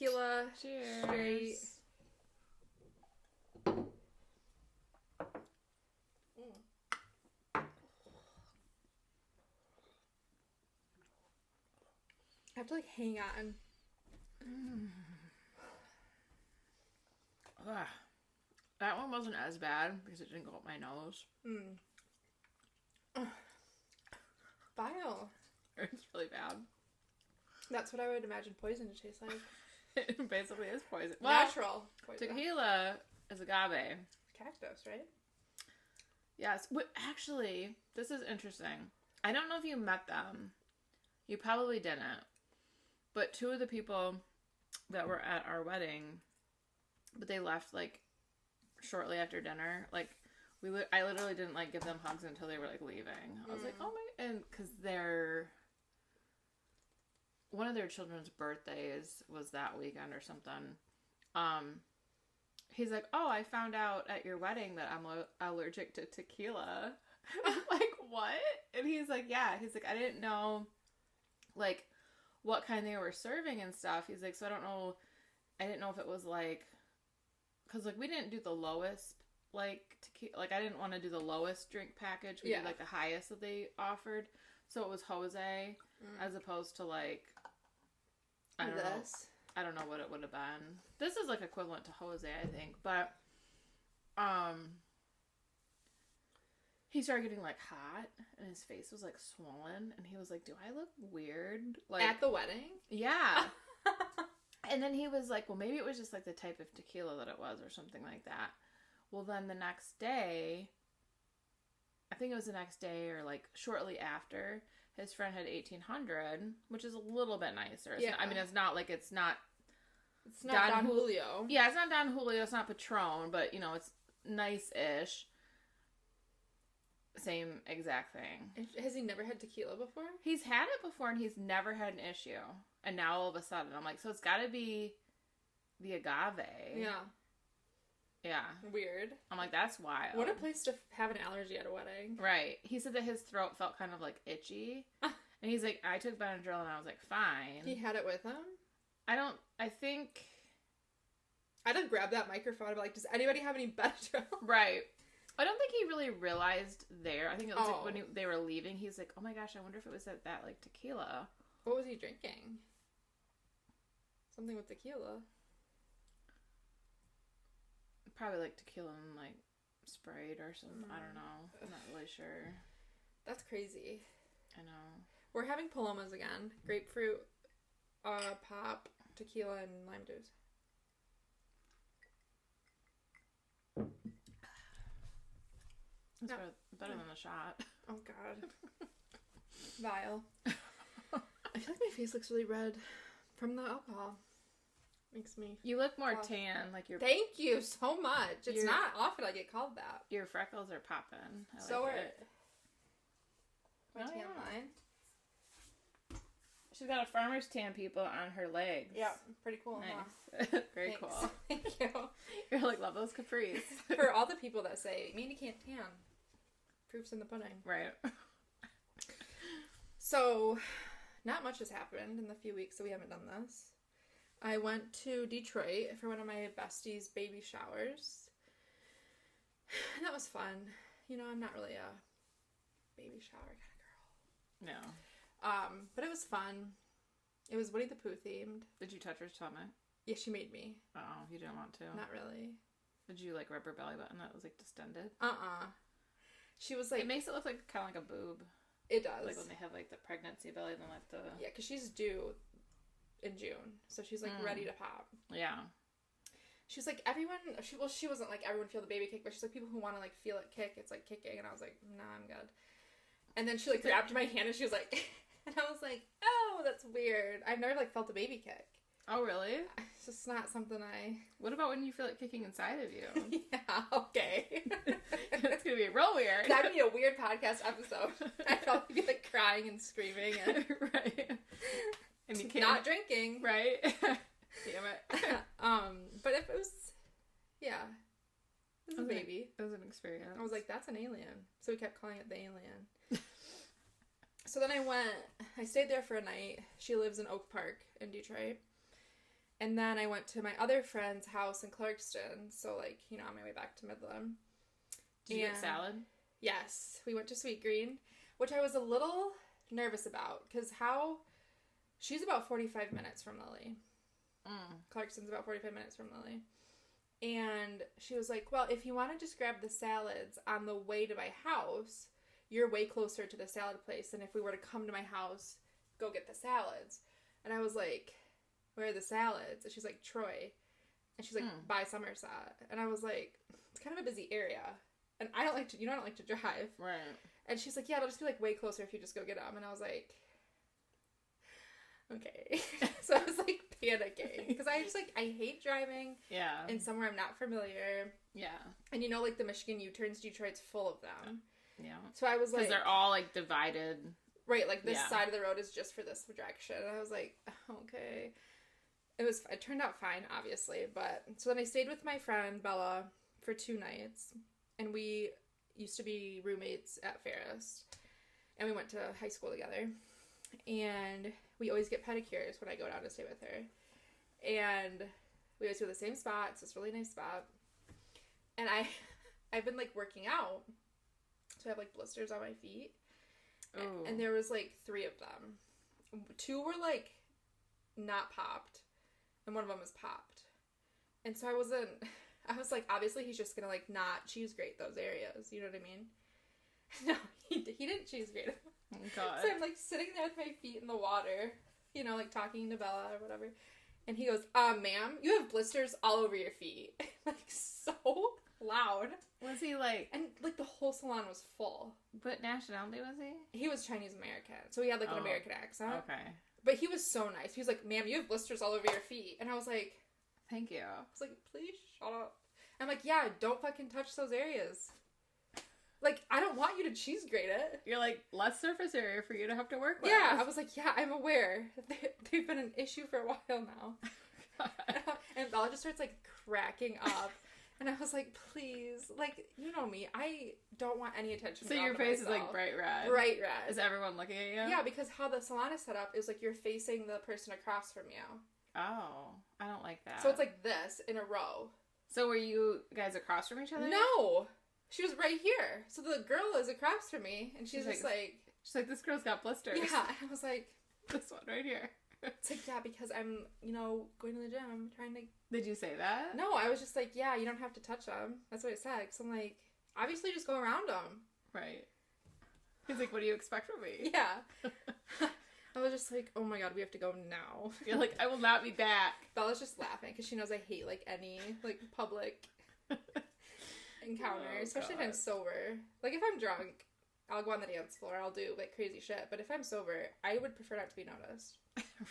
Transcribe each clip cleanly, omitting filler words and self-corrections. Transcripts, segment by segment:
tequila. Cheers. Straight. I have to, like, hang on. Ugh. That one wasn't as bad because it didn't go up my nose. Vile. It's really bad. That's what I would imagine poison to taste like. It basically is poison. Well, Natural poison. Tequila is agave. Cactus, right? Yes. Actually, this is interesting. I don't know if you met them. You probably didn't. But two of the people that were at our wedding, but they left, like, shortly after dinner. Like, I literally didn't, like, give them hugs until they were, like, leaving. I was like, oh my... And because one of their children's birthdays was that weekend or something. He's like, oh, I found out at your wedding that I'm allergic to tequila. I'm like, what? And he's like, yeah. He's like, I didn't know, like, what kind they were serving and stuff. He's like, so I didn't know if it was, like, because, like, we didn't do the lowest, like, tequila. Like, I didn't want to do the lowest drink package. We did, like, the highest that they offered. So it was Jose, as opposed to, like, I don't know what it would have been. This is, like, equivalent to Jose, I think. But, he started getting, like, hot, and his face was, like, swollen, and he was like, do I look weird? Like, at the wedding? Yeah. And then he was like, well, maybe it was just, like, the type of tequila that it was, or something like that. Well, then the next day, I think it was the next day, or, like, shortly after, his friend had 1800, which is a little bit nicer. It's not, I mean, it's not, like, it's not Don Julio. Yeah, it's not Don Julio, it's not Patron, but, you know, it's nice-ish. Same exact thing. Has he never had tequila before? He's had it before and he's never had an issue. And now all of a sudden I'm like, so it's got to be the agave. Yeah. Yeah. Weird. I'm like, that's wild. What a place to have an allergy at a wedding. Right. He said that his throat felt kind of like itchy. And he's like, I took Benadryl and I was like, fine. He had it with him? I think... I'd have grabbed that microphone and be like, does anybody have any Benadryl? Right. I don't think he really realized there. I think it was like when they were leaving, he's like, oh my gosh, I wonder if it was that like tequila. What was he drinking? Something with tequila. Probably like tequila and like Sprite or something. I don't know. I'm not really sure. That's crazy. I know. We're having palomas again. Grapefruit, pop, tequila, and lime juice. It's better than the shot. Oh, God. Vile. I feel like my face looks really red from the alcohol. Makes me... You look more tan. Like your... Thank you so much. It's not often I get called that. Your freckles are popping. So like are... it. My tan line. She's got a farmer's tan people on her legs. Yeah, pretty cool. Nice. Huh? Very Thanks. cool. Thank you. You're like, love those capris. For all the people that say, Mandy can't tan. Proof's in the pudding. Right. So, not much has happened in the few weeks that we haven't done this. I went to Detroit for one of my besties' baby showers. And that was fun. You know, I'm not really a baby shower kind of girl. No. But it was fun. It was Winnie the Pooh themed. Did you touch her stomach? Yeah, she made me. Oh, you didn't want to? Not really. Did you, like, rub her belly button that was, like, distended? She was, like... It makes it look like kind of like a boob. It does. Like, when they have, like, the pregnancy belly, then, like, the... Yeah, because she's due in June. So she's, like, ready to pop. Yeah. She was like, everyone... She wasn't like, everyone feel the baby kick, but she's like, people who want to, like, feel it kick, it's, like, kicking. And I was like, nah, I'm good. And then she, like, grabbed my hand and she was like... And I was like, oh, that's weird. I've never, like, felt a baby kick. Oh, really? It's just not something I... What about when you feel it kicking inside of you? Yeah, okay. It's gonna be real weird. That'd be a weird podcast episode. I'd probably be, like, crying and screaming. And... Right. And you can't... Not drinking. Right? Damn it. But if it was... Yeah. It was a baby. It was an experience. I was like, that's an alien. So we kept calling it the alien. So then I stayed there for a night. She lives in Oak Park in Detroit. And then I went to my other friend's house in Clarkston. So, like, you know, on my way back to Midland. Did you get salad? Yes. We went to Sweet Green, which I was a little nervous about. Because she's about 45 minutes from Lily. Clarkston's about 45 minutes from Lily. And she was like, well, if you want to just grab the salads on the way to my house, you're way closer to the salad place than if we were to come to my house, go get the salads. And I was like, where are the salads? And she's like, Troy. And she's like, by Somerset. And I was like, it's kind of a busy area. And I don't like to drive. Right. And she's like, yeah, it'll just be like way closer if you just go get them. And I was like, okay. So I was like panicking because I hate driving. Yeah. In somewhere I'm not familiar. Yeah. And you know, like the Michigan U-turns, Detroit's full of them. Yeah. So I was like, because they're all like divided. Right. Like this side of the road is just for this direction. And I was like, okay. It turned out fine, obviously. But so then I stayed with my friend Bella for 2 nights, and we used to be roommates at Ferris, and we went to high school together. And we always get pedicures when I go down to stay with her. And we always go to the same spot. It's this really nice spot. And I've been, like, working out. So I have, like, blisters on my feet. Oh. And there was, like, 3 of them. 2 were, like, not popped. And one of them was popped. And so I was like, obviously he's just going to, like, not cheese grate those areas. You know what I mean? No, he didn't cheese grate them. Oh, God. So I'm, like, sitting there with my feet in the water, you know, like, talking to Bella or whatever. And he goes, ma'am, you have blisters all over your feet. Like, so loud. Was he, like... And, like, the whole salon was full. What nationality was he? He was Chinese-American. So he had, like, an American accent. Okay. But he was so nice. He was like, ma'am, you have blisters all over your feet. And I was like... Thank you. I was like, please shut up. I'm like, yeah, don't fucking touch those areas. Like, I don't want you to cheese grate it. You're like, less surface area for you to have to work with. Yeah, I was like, yeah, I'm aware. They've been an issue for a while now. And Bella just starts, like, cracking up. And I was like, please. Like, you know me. I don't want any attention. So your face is, like, bright red. Bright red. Is everyone looking at you? Yeah, because how the salon is set up is, like, you're facing the person across from you. Oh, I don't like that. So it's, like, this in a row. So were you guys across from each other? No! She was right here. So the girl is across from me, and she's just like... She's like, this girl's got blisters. Yeah, I was like... This one right here. It's like, yeah, because I'm, you know, going to the gym, trying to... Did you say that? No, I was just like, yeah, you don't have to touch them. That's what it said. Because I'm like, obviously just go around them. Right. He's like, what do you expect from me? Yeah. I was just like, oh my god, we have to go now. You're like, I will not be back. Bella's just laughing because she knows I hate, like, any, like, public encounters, especially if I'm sober. Like, if I'm drunk, I'll go on the dance floor, I'll do, like, crazy shit. But if I'm sober, I would prefer not to be noticed.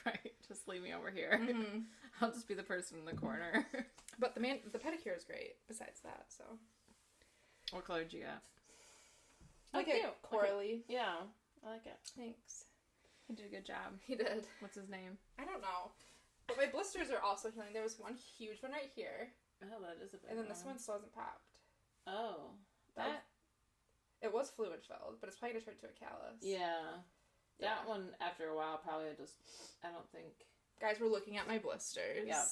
Right. Just leave me over here. Mm-hmm. I'll just be the person in the corner. But the pedicure is great, besides that, so. What color did you get? I like it corally. Yeah, I like it. Thanks. He did a good job. He did. What's his name? I don't know. But my blisters are also healing. There was one huge one right here. Oh, that is a big one. And then this one still hasn't popped. Oh. It was fluid filled, but it's probably going to turn to a callus. Yeah. That one, after a while, probably just, I don't think... Guys, we're looking at my blisters. Yeah.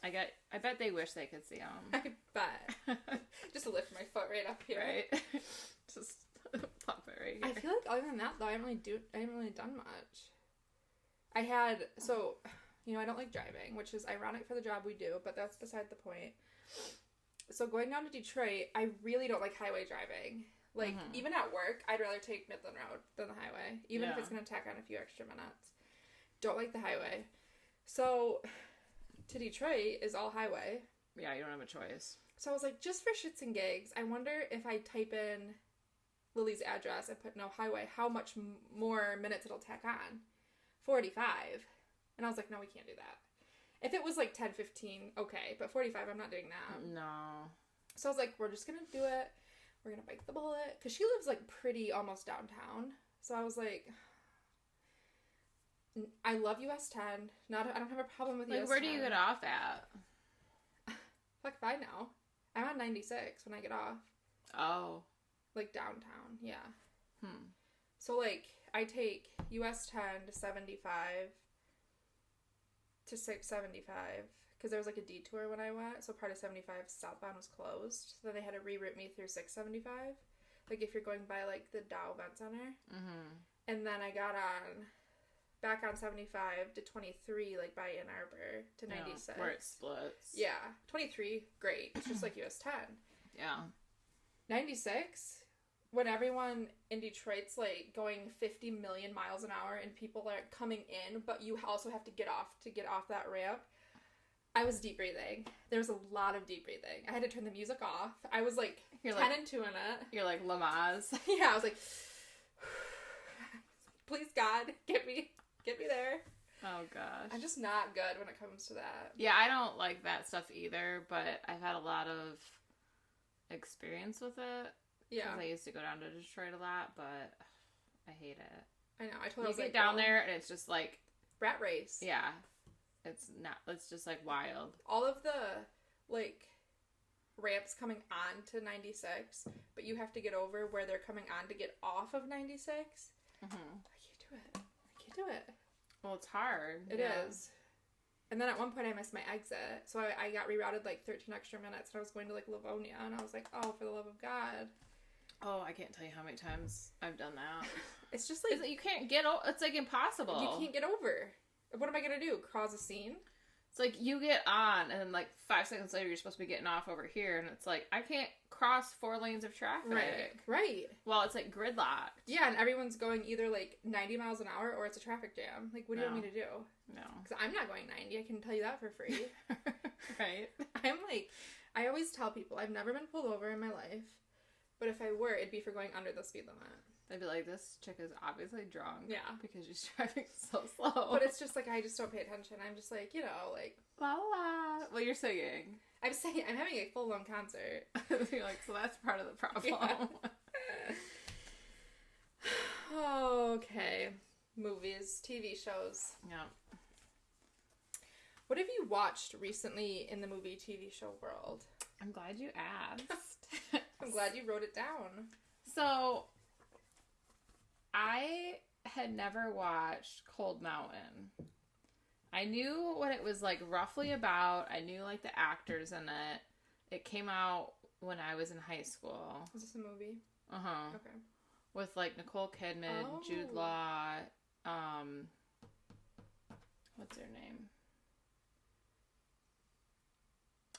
I bet they wish they could see them. I bet. Just lift my foot right up here. Right. Just pop it right here. I feel like other than that, though, I haven't really done much. You know, I don't like driving, which is ironic for the job we do, but that's beside the point. So going down to Detroit, I really don't like highway driving. Like, even at work, I'd rather take Midland Road than the highway, even if it's going to tack on a few extra minutes. Don't like the highway. So, to Detroit is all highway. Yeah, you don't have a choice. So I was like, just for shits and gigs, I wonder if I type in Lily's address and put no highway, how much more minutes it'll tack on. 45. And I was like, no, we can't do that. If it was like 10, 15, okay. But 45, I'm not doing that. No. So I was like, we're just going to do it. We're going to bite the bullet. Because she lives like pretty almost downtown. So I was like, I love US 10. I don't have a problem with US 10. Like, where do you get off at? Fuck if I know. I'm on 96 when I get off. Oh. Like downtown, yeah. So like, I take US 10 to 75 to 675 because there was like a detour when I went, so part of 75 southbound was closed. So then they had to reroute me through 675, like if you're going by like the Dow Event Center. And then I got back on 75 to 23, like by Ann Arbor to 96. Where it splits. Yeah. 23, great. It's just like US 10. Yeah. 96, when everyone in Detroit's like going 50 million miles an hour and people are coming in, but you also have to get off that ramp. I was deep breathing. There was a lot of deep breathing. I had to turn the music off. I was like 10 and 2 in it. You're like Lamaze. Yeah, I was like, please God, get me there. Oh gosh. I'm just not good when it comes to that. Yeah, I don't like that stuff either, but I've had a lot of experience with it. Yeah. Because I used to go down to Detroit a lot, but I hate it. I know. I told you. You get down there and it's just like rat race. Yeah. It's just like wild. All of the like ramps coming on to 96, but you have to get over where they're coming on to get off of 96. I can't do it. Well, it's hard. It is. And then at one point I missed my exit, so I got rerouted like 13 extra minutes, and I was going to like Livonia, and I was like, oh, for the love of God. Oh, I can't tell you how many times I've done that. It's just like you can't get over. It's like impossible. You can't get over. What am I gonna do? Cause a scene? It's like you get on, and then like 5 seconds later, you're supposed to be getting off over here, and it's like I can't cross 4 lanes of traffic. Right. Well, it's like gridlocked. Yeah, and everyone's going either like 90 miles an hour or it's a traffic jam. Like, what do you want me to do? No. Because I'm not going 90. I can tell you that for free. Right. I'm like, I always tell people I've never been pulled over in my life, but if I were, it'd be for going under the speed limit. They'd be like, this chick is obviously drunk. Yeah. Because she's driving so slow. But it's just like, I just don't pay attention. I'm just like, like... La la. Well, you're singing. I'm having a full-blown concert. You're like, so that's part of the problem. Yeah. Okay. Movies, TV shows. Yeah. What have you watched recently in the movie, TV show world? I'm glad you asked. I'm glad you wrote it down. So... I had never watched Cold Mountain. I knew what it was like roughly about. I knew like the actors in it. It came out when I was in high school. Is this a movie? Uh-huh. Okay. With like Nicole Kidman, Jude Law, what's her name?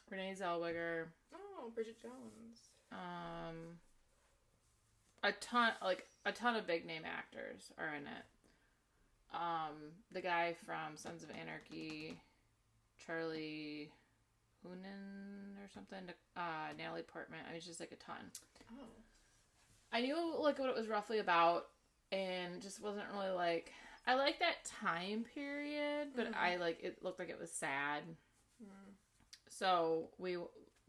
Renee Zellweger. Oh, Bridget Jones. A ton of big name actors are in it. The guy from Sons of Anarchy, Charlie Hunnam or something, Natalie Portman. I mean, it's just like a ton. Oh. I knew like what it was roughly about, and just wasn't really like. I like that time period, but it looked like it was sad. Mm. So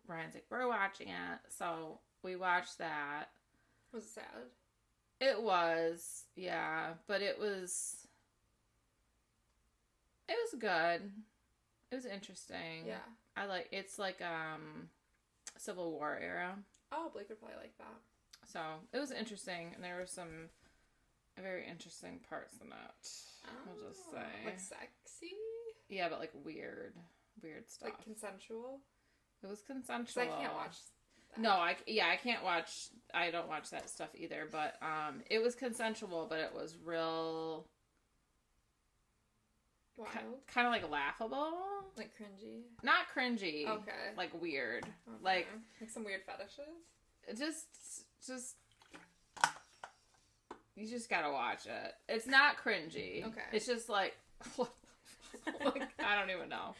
Ryan's like, we're watching it, so we watched that. Was it sad? It was, yeah, but it was good. It was interesting. Yeah. It's like Civil War era. Oh, Blake would probably like that. So it was interesting, and there were some very interesting parts in it. I'll just say, like sexy. Yeah, but like weird stuff. Like consensual. It was consensual. 'Cause I can't watch that. No, I can't watch. I don't watch that stuff either. But it was consensual, but it was real. Wild. Kind of like laughable. Like cringy. Not cringy. Okay. Like weird. Okay. Like some weird fetishes. Just. You just gotta watch it. It's not cringy. Okay. It's just like I don't even know.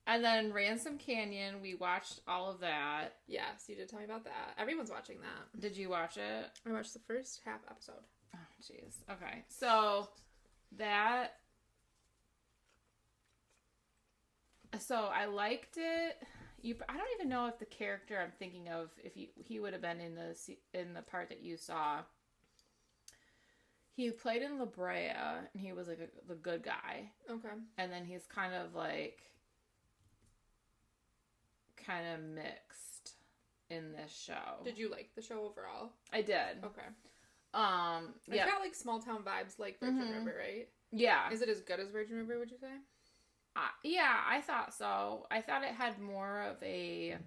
And then Ransom Canyon, we watched all of that. Yes, you did tell me about that. Everyone's watching that. Did you watch it? I watched the first half episode. Oh, jeez. Okay. So, So, I liked it. I don't even know if the character I'm thinking of, if he would have been in the part that you saw. He played in La Brea, and he was like the good guy. Okay. And then he's kind of mixed in this show. Did you like the show overall? I did. Okay. It's got like small town vibes, like Virgin River, right? Yeah. Is it as good as Virgin River, would you say? Yeah, I thought so. I thought it had more of a...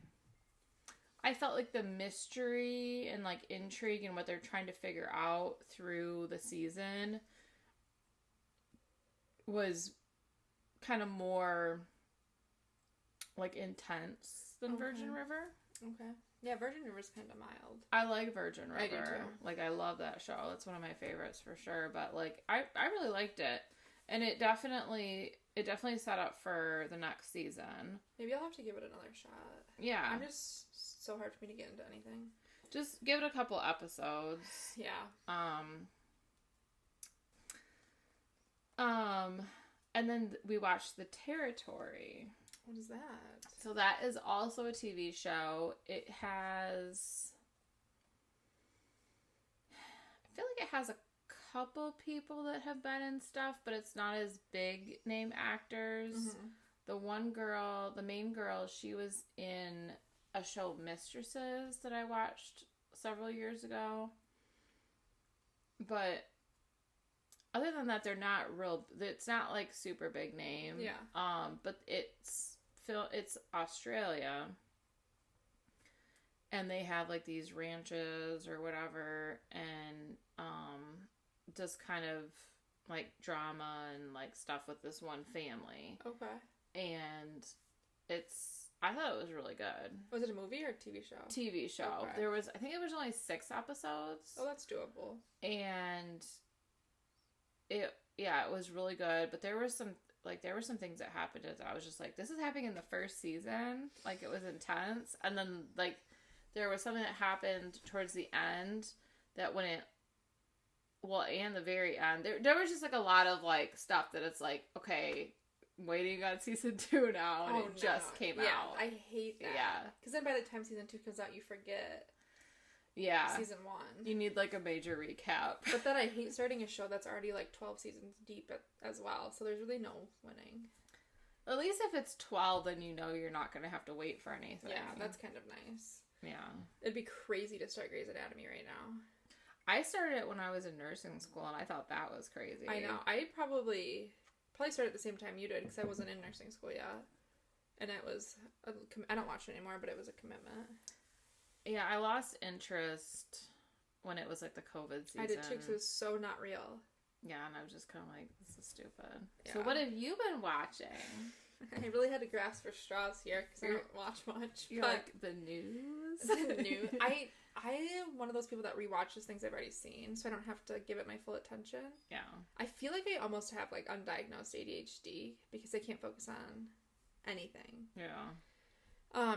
I felt like the mystery and, like, intrigue and what they're trying to figure out through the season was kind of more, like, intense than Virgin River. Okay. Yeah, Virgin River's kind of mild. I like Virgin River. I do too. Like, I love that show. It's one of my favorites for sure. But, like, I really liked it. And it definitely set up for the next season. Maybe I'll have to give it another shot. Yeah. I'm just so hard for me to get into anything. Just give it a couple episodes. Yeah. And then we watched The Territory. What is that? So that is also a TV show. It has... I feel like it has a couple people that have been in stuff, but it's not as big name actors. Mm-hmm. The main girl, she was in a show, Mistresses, that I watched several years ago. But other than that, they're not it's not like super big name. Yeah. But it's Australia. And they have like these ranches or whatever, and just kind of like drama and like stuff with this one family. Okay. And I thought it was really good. Was it a movie or a TV show? TV show. Okay. I think it was only 6 episodes. Oh, that's doable. And it was really good, but there were some things that happened as I was just like, this is happening in the first season. Like, it was intense. And then, like, there was something that happened towards the end that and the very end, there was just, like, a lot of, like, stuff that it's like, okay, waiting on season 2 now, and just came out. I hate that. Yeah. Because then by the time season 2 comes out, you forget season 1. You need, like, a major recap. But then I hate starting a show that's already, like, 12 seasons deep as well, so there's really no winning. At least if it's 12, then you know you're not going to have to wait for anything. Yeah, that's kind of nice. Yeah. It'd be crazy to start Grey's Anatomy right now. I started it when I was in nursing school, and I thought that was crazy. I know. I probably started at the same time you did, because I wasn't in nursing school yet. And it was, I don't watch it anymore, but it was a commitment. Yeah, I lost interest when it was, like, the COVID season. I did too, because it was so not real. Yeah, and I was just kind of like, this is stupid. Yeah. So what have you been watching? I really had to grasp for straws here, because I don't watch much. You're like, the news? The news. I am one of those people that rewatches things I've already seen, so I don't have to give it my full attention. Yeah. I feel like I almost have, like, undiagnosed ADHD, because I can't focus on anything. Yeah.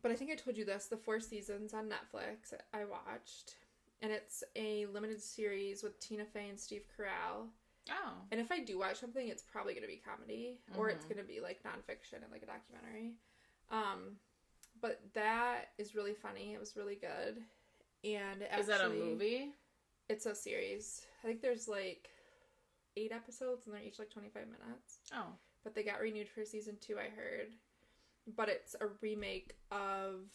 But I think I told you this, the 4 seasons on Netflix I watched, and it's a limited series with Tina Fey and Steve Carell. Oh. And if I do watch something, it's probably going to be comedy, or it's going to be, like, nonfiction and, like, a documentary. But that is really funny. It was really good. And actually, is that a movie? It's a series. I think there's, like, 8 episodes, and they're each, like, 25 minutes. Oh. But they got renewed for season 2, I heard. But it's a remake of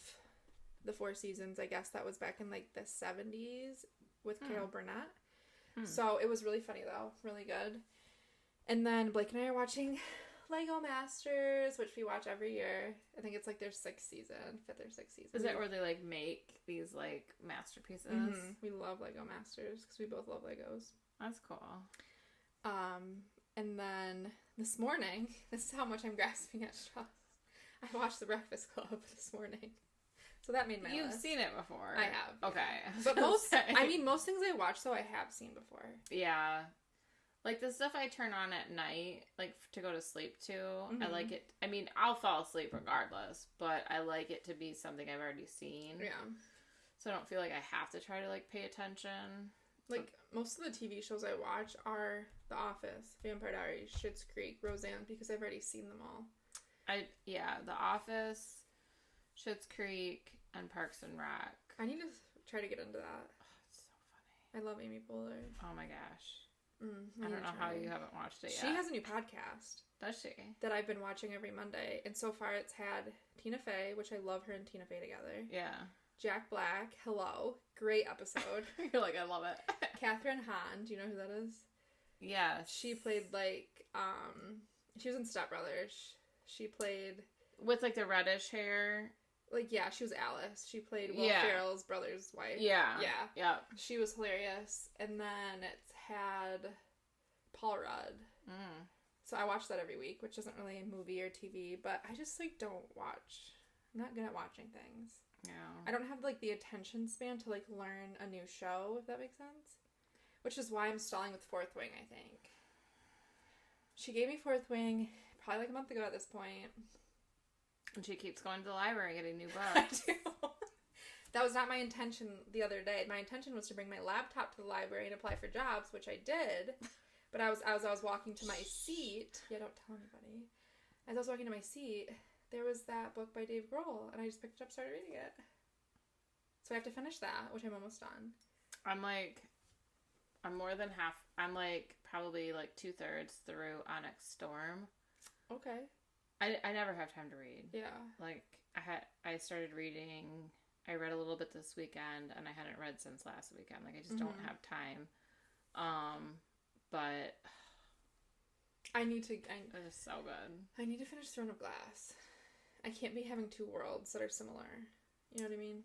the 4 seasons, I guess, that was back in, like, the 70s with Carol Burnett. So it was really funny, though. Really good. And then Blake and I are watching Lego Masters, which we watch every year. I think it's, like, their 5th or 6th season. Is it where they, like, make these, like, masterpieces? Mm-hmm. We love Lego Masters, because we both love Legos. That's cool. And then this morning, this is how much I'm grasping at straws. I watched The Breakfast Club this morning. So that made my list. You've seen it before. I have. Okay. Yeah. But most things I watch, though, I have seen before. Yeah. Like, the stuff I turn on at night, like, to go to sleep to, I like it. I mean, I'll fall asleep regardless, but I like it to be something I've already seen. Yeah. So I don't feel like I have to try to, like, pay attention. Like, most of the TV shows I watch are The Office, Vampire Diaries, Schitt's Creek, Roseanne, because I've already seen them all. The Office, Schitt's Creek, and Parks and Rec. I need to try to get into that. Oh, it's so funny. I love Amy Poehler. Oh my gosh. I don't know how you haven't watched it yet. She has a new podcast. Does she? That I've been watching every Monday. And so far it's had Tina Fey, which I love her and Tina Fey together. Yeah. Jack Black, hello. Great episode. You're like, I love it. Catherine Hahn, do you know who that is? Yes. She played, like, She was in Step Brothers. She played... With, like, the reddish hair. Like, yeah, she was Alice. She played Will Ferrell's brother's wife. Yeah. Yeah. Yeah. She was hilarious. And then it's had Paul Rudd. Mm. So I watch that every week, which isn't really a movie or TV, but I just, like, don't watch. I'm not good at watching things. Yeah. I don't have, like, the attention span to, like, learn a new show, if that makes sense. Which is why I'm stalling with Fourth Wing, I think. She gave me Fourth Wing probably, like, a month ago at this point. And she keeps going to the library and getting new books. I do. That was not my intention the other day. My intention was to bring my laptop to the library and apply for jobs, which I did. But as I was walking to my seat... Yeah, don't tell anybody. As I was walking to my seat, there was that book by Dave Grohl, and I just picked it up and started reading it. So I have to finish that, which I'm almost done. I'm more than half... I'm, like, probably, like, 2/3 through Onyx Storm. Okay. I never have time to read. Yeah. Like, I started reading... I read a little bit this weekend, and I hadn't read since last weekend. Like, I just don't have time. But... I need to... It is so good. I need to finish Throne of Glass. I can't be having two worlds that are similar. You know what I mean?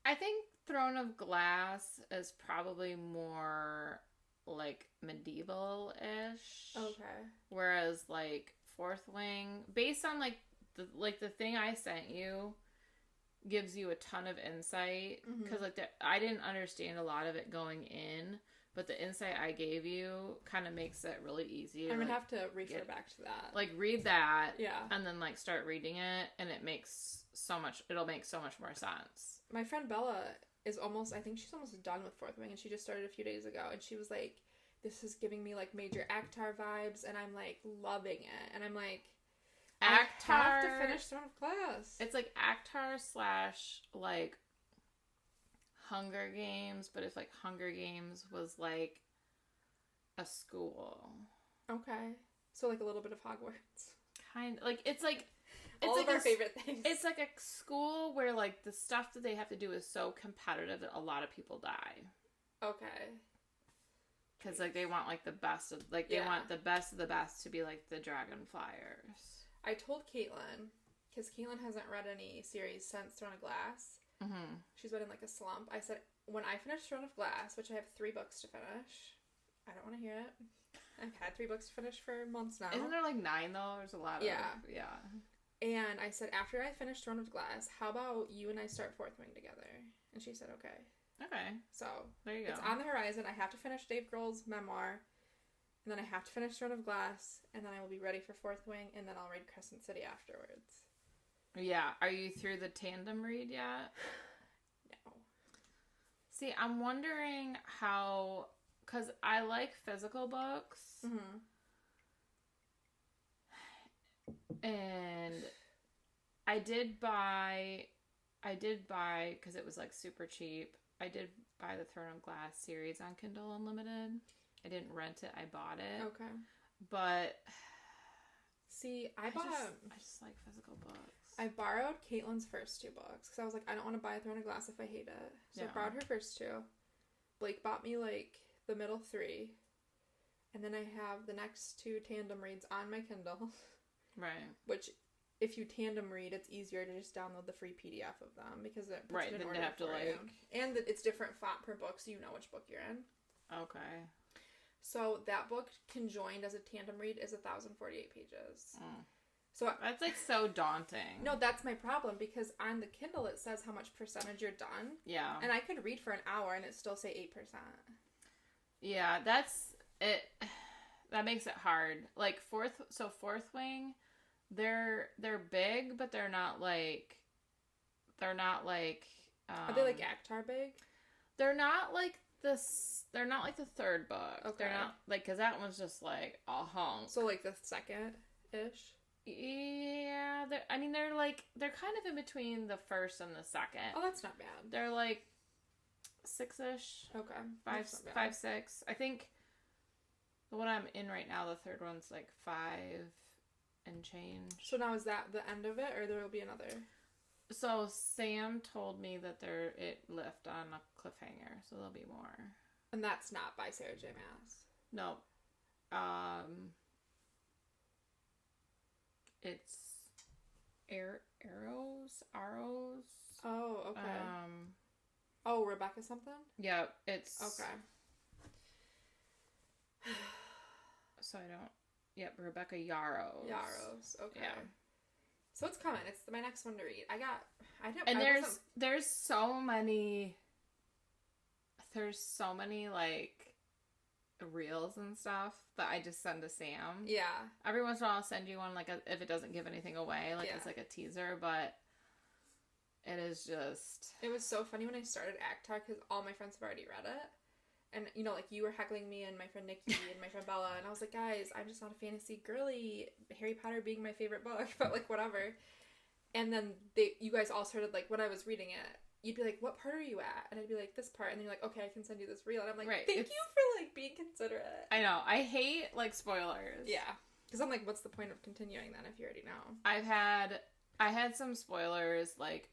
I think Throne of Glass is probably more, like, medieval-ish. Okay. Whereas, like, Fourth Wing, based on, like, the thing I sent you gives you a ton of insight. Because, like, I didn't understand a lot of it going in, but the insight I gave you kind of makes it really easy. I'm going to have to refer back to that. Like, read that. Yeah. And then, like, start reading it, and it'll make so much more sense. My friend Bella I think she's almost done with Fourth Wing, and she just started a few days ago, and she was like, this is giving me, like, major Actar vibes, and I'm, like, loving it. And I'm like, I have to finish Throne of Glass. It's like Actar / like Hunger Games, but if, like, Hunger Games was, like, a school. Okay. So, like, a little bit of Hogwarts. Kind of. Like, it's like... All of our favorite things. It's like a school where, like, the stuff that they have to do is so competitive that a lot of people die. Okay. Because, like, they want, like, the best of... Like, they want the best of the best to be, like, the Dragon Flyers. I told Caitlin, because Caitlin hasn't read any series since Throne of Glass. Mm-hmm. She's been in, like, a slump. I said, when I finish Throne of Glass, which I have 3 books to finish... I don't want to hear it. I've had 3 books to finish for months now. Isn't there, like, 9, though? There's a lot of... Yeah. And I said, after I finish Throne of Glass, how about you and I start Fourth Wing together? And she said, okay. Okay. So, there you go. It's on the horizon. I have to finish Dave Grohl's memoir, and then I have to finish Throne of Glass, and then I will be ready for Fourth Wing, and then I'll read Crescent City afterwards. Yeah. Are you through the tandem read yet? No. See, I'm wondering how... Because I like physical books. Mm-hmm. And I did buy, because it was, like, super cheap, I did buy the Throne of Glass series on Kindle Unlimited. I didn't rent it, I bought it. Okay. But... See, I just like physical books. I borrowed Caitlin's first 2 books, because I was like, I don't want to buy Throne of Glass if I hate it. So I borrowed her first 2. Blake bought me, like, the middle 3. And then I have the next 2 tandem reads on my Kindle. Right. Which, if you tandem read, it's easier to just download the free PDF of them because it puts it in order for you. And it's different font per book, so you know which book you're in. Okay. So that book conjoined as a tandem read is 1,048 pages. So that's, like, so daunting. No, that's my problem because on the Kindle it says how much percentage you're done. Yeah. And I could read for an hour and it still say 8%. Yeah, that's it. That makes it hard. Like, Fourth Wing, they're big, but they're not like are they like Actar big? They're not like the 3rd book. Okay. They're not like, because that one's just like a hunk. So like the 2nd-ish? Yeah, they're kind of in between the 1st and the 2nd. Oh, that's not bad. They're like 6-ish. Okay. 5, 6. I think the one I'm in right now, the 3rd one's like 5 and change. So now is that the end of it, or there will be another? So Sam told me that it left on a cliffhanger, so there'll be more. And that's not by Sarah J. Maas? No. It's Arrows. Oh, okay. Oh, Rebecca something? Yeah, it's... Okay. So I don't... Yep, Rebecca Yarros. Yarros, okay. Yeah. So it's coming. It's my next one to read. There's so many... There's so many, like, reels and stuff that I just send to Sam. Yeah. Every once in a while I'll send you one, like, if it doesn't give anything away, like, it's like a teaser, but it is just... It was so funny when I started ACTAR because all my friends have already read it. And, you know, like, you were heckling me and my friend Nikki and my friend Bella, and I was like, guys, I'm just not a fantasy girly, Harry Potter being my favorite book, but, like, whatever. And then you guys all started, like, when I was reading it, you'd be like, what part are you at? And I'd be like, this part. And then you're like, okay, I can send you this reel. And I'm like, thank you for, like, being considerate. I know. I hate, like, spoilers. Yeah. Because I'm like, what's the point of continuing then if you already know? I had some spoilers, like,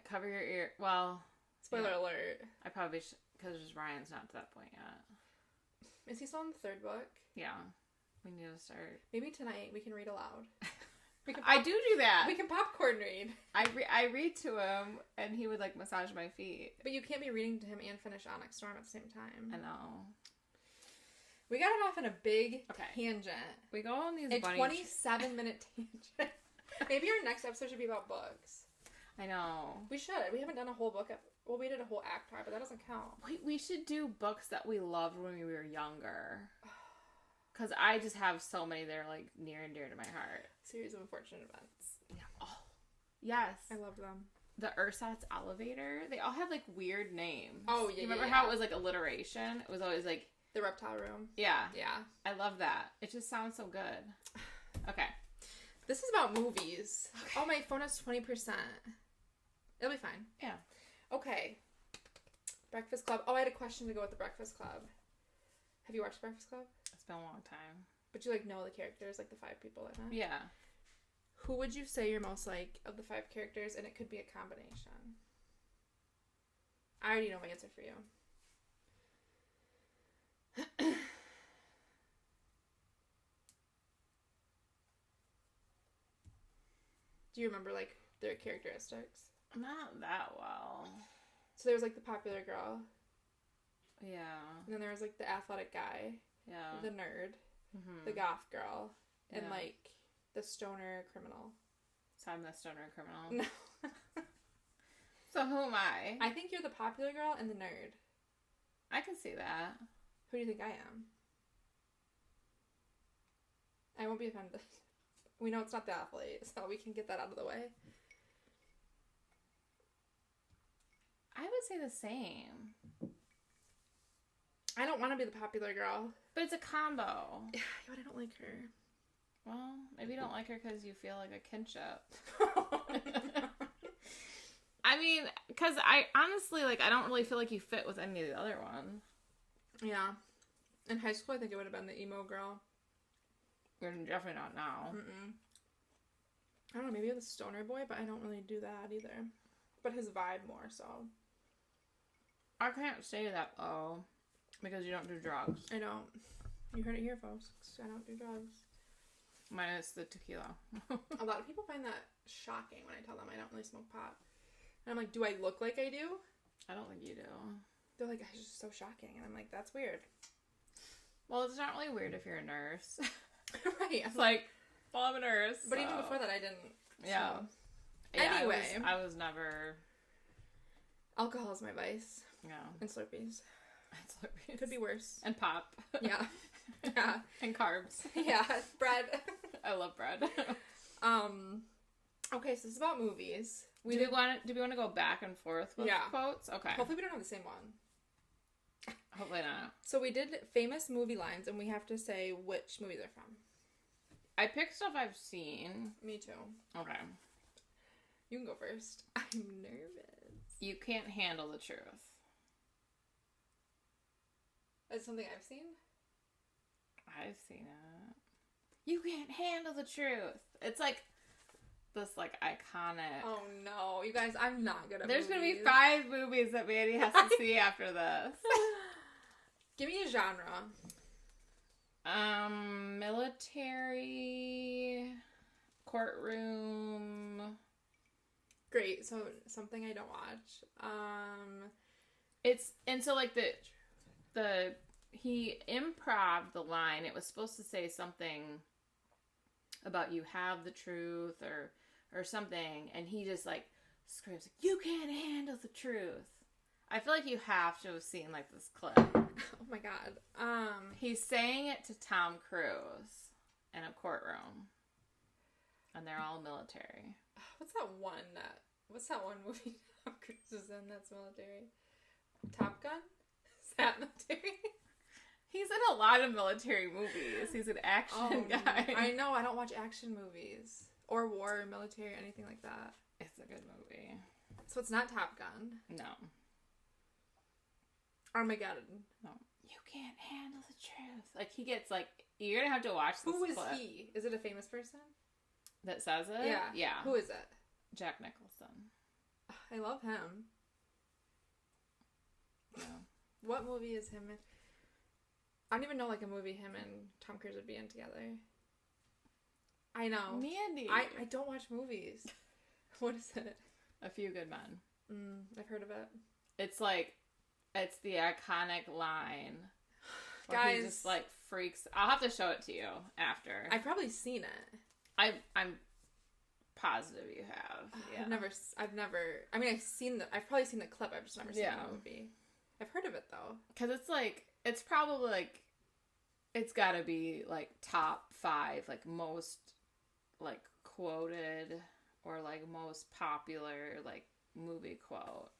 cover your ear. Well... Spoiler alert. I probably should, because Ryan's not to that point yet. Is he still in the third book? Yeah. We need to start. Maybe tonight we can read aloud. I do that. We can popcorn read. I read to him, and he would, like, massage my feet. But you can't be reading to him and finish Onyx Storm at the same time. I know. We got it off in a big tangent. We go on these 27-minute tangent. Maybe our next episode should be about books. I know. We should. We haven't done a whole book. Well, we did a whole ACTAR, but that doesn't count. We should do books that we loved when we were younger. Because I just have so many that are, like, near and dear to my heart. Series of Unfortunate Events. Yeah. Oh. Yes. I love them. The Ersatz Elevator. They all had, like, weird names. Oh, yeah, you remember how it was, like, alliteration? It was always, like... The Reptile Room. Yeah. Yeah. I love that. It just sounds so good. Okay. This is about movies. Okay. Oh, my phone has 20%. It'll be fine. Yeah. Okay. Breakfast Club. Oh, I had a question to go with the Breakfast Club. Have you watched Breakfast Club? It's been a long time. But you, like, know the characters, like the 5 people in it? Yeah. Who would you say you're most like of the 5 characters? And it could be a combination. I already know my answer for you. Do you remember, like, their characteristics? Not that well. So there was, like, the popular girl. Yeah. And then there was, like, the athletic guy. Yeah. The nerd. Mm-hmm. The goth girl. And, like, the stoner criminal. So I'm the stoner criminal? No. So who am I? I think you're the popular girl and the nerd. I can see that. Who do you think I am? I won't be offended. We know it's not the athlete, so we can get that out of the way. I would say the same. I don't want to be the popular girl. But it's a combo. Yeah, but I don't like her. Well, maybe you don't like her because you feel like a kinship. I mean, because I honestly, like, I don't really feel like you fit with any of the other ones. Yeah. In high school, I think it would have been the emo girl. You're definitely not now. Mm-mm. I don't know, maybe the stoner boy, but I don't really do that either. But his vibe more, so. I can't say that, though, because you don't do drugs. I don't. You heard it here, folks. I don't do drugs. Minus the tequila. A lot of people find that shocking when I tell them I don't really smoke pot. And I'm like, do I look like I do? I don't think you do. They're like, it's just so shocking. And I'm like, that's weird. Well, it's not really weird if you're a nurse. Right. It's like, well, I'm a nurse. But even before that, I didn't. Yeah. So. Yeah, anyway. I was never... Alcohol is my vice. Yeah. And Slurpees. And Slurpees. Could be worse. And pop. Yeah. Yeah. And carbs. Yeah. Bread. I love bread. Okay, so this is about movies. Do we want to go back and forth with quotes? Okay. Hopefully we don't have the same one. Hopefully not. So we did famous movie lines, and we have to say which movie they're from. I picked stuff I've seen. Me too. Okay. You can go first. I'm nervous. You can't handle the truth. Is it something I've seen? I've seen it. You can't handle the truth. It's like this, like, iconic. Oh no, you guys! I'm not good at. There's movies. gonna be 5 movies that Mandy has to see after this. Give me a genre. Military courtroom. Great. So something I don't watch. So like he improv the line. It was supposed to say something about you have the truth or something, and he just like screams, "You can't handle the truth." I feel like you have to have seen like this clip. Oh my god. He's saying it to Tom Cruise in a courtroom, and they're all military. What's that one movie Tom Cruise is in that's military? Top Gun? Is that military? He's in a lot of military movies. He's an action guy. I know. I don't watch action movies or war or military or anything like that. It's a good movie. So it's not Top Gun. No. Armageddon. No. You can't handle the truth. Like, he gets, like, you're gonna have to watch this Who is clip. he? Is it a famous person? That says it? Yeah. Yeah. Who is it? Jack Nicholson. I love him. Yeah. What movie is him in? I don't even know, like, a movie him and Tom Cruise would be in together. I know. Mandy. I don't watch movies. What is it? A Few Good Men. I've heard of it. It's like, it's the iconic line. Guys. He just, like, freaks. I'll have to show it to you after. I've probably seen it. I'm positive you have. Yeah. I've probably seen the clip. I've just never seen the movie. I've heard of it, though. Because it's, like, it's probably, like, it's gotta be, like, top 5, like, most, like, quoted or, like, most popular, like, movie quote.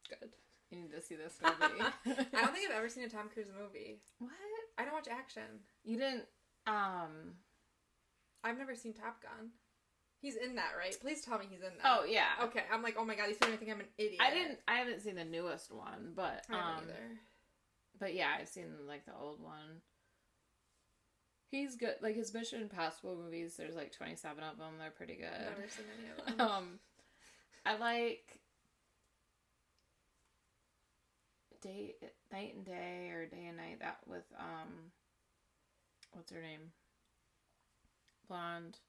Good. You need to see this movie. I don't think I've ever seen a Tom Cruise movie. What? I don't watch action. You didn't, I've never seen Top Gun. He's in that, right? Please tell me he's in that. Oh, yeah. Okay, I'm like, oh my god, he's making me think I'm an idiot. I haven't seen the newest one, but, I haven't either. But yeah, I've seen, like, the old one. He's good. Like, his Mission Impossible movies, there's, like, 27 of them. They're pretty good. Never seen any of them. I like Night and Day or Day and Night, that with, what's her name? Blonde.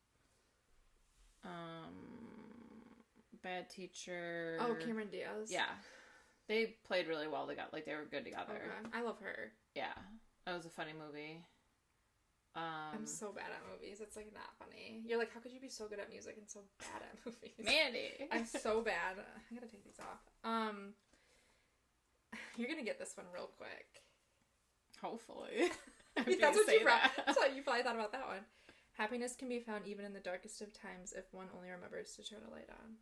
Bad Teacher. Oh, Cameron Diaz. Yeah. They played really well together. Like, they were good together. Okay. I love her. Yeah. That was a funny movie. I'm so bad at movies. It's, like, not funny. You're like, how could you be so good at music and so bad at movies? Mandy! I'm so bad. I gotta take these off. You're gonna get this one real quick. Hopefully. That's what you probably thought about that one. Happiness can be found even in the darkest of times if one only remembers to turn a light on.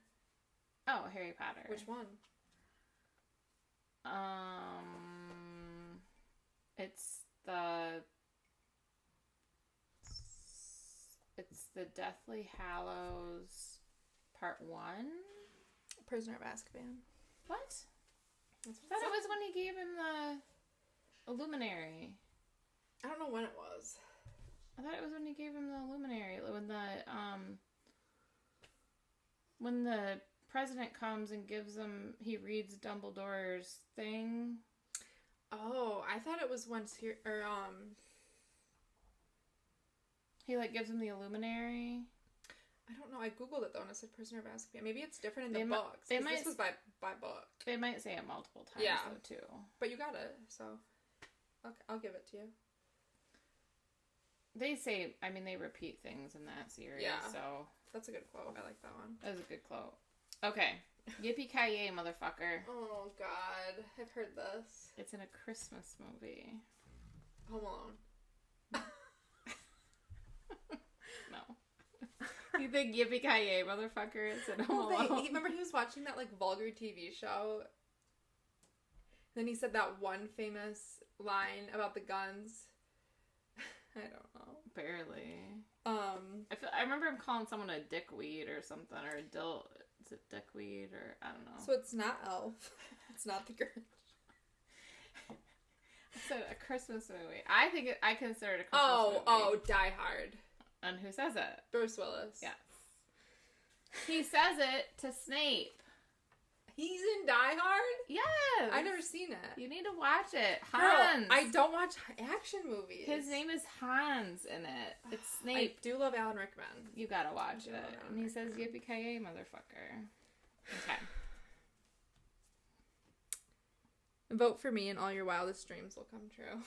Oh, Harry Potter. Which one? It's the Deathly Hallows Part 1? Prisoner of Azkaban. What? I thought it was when he gave him the Illuminary. I don't know when it was. I thought it was when he gave him the Illuminary. When the president comes and gives him, he reads Dumbledore's thing. Oh, I thought it was once here, he, like, gives him the Illuminary. I don't know. I googled it, though, and it said Prisoner of Azkaban. Maybe it's different in the books. This was by book. They might say it multiple times, though, too. But you got it, so I'll give it to you. They say, I mean, they repeat things in that series, so... That's a good quote. I like that one. That was a good quote. Okay. Yippee-ki-yay, motherfucker. Oh, God. I've heard this. It's in a Christmas movie. Home Alone. No. You think Yippee-ki-yay, motherfucker, is in Home Alone? Remember he was watching that, like, vulgar TV show? Then he said that one famous line about the guns. I don't know. Barely. I remember him calling someone a dickweed or something, or a is it dickweed, or I don't know. So it's not Elf. It's not the Grinch. So a Christmas movie. I consider it a Christmas movie. Oh, Die Hard. And who says it? Bruce Willis. Yes. He says it to Snape. He's in Die Hard? Yes. I've never seen it. You need to watch it. Girl, Hans. I don't watch action movies. His name is Hans in it. It's Snape. I do love Alan Rickman. You gotta watch it. And he says, Rickman. yippee-ki-yay, motherfucker. Okay. Vote for me and all your wildest dreams will come true.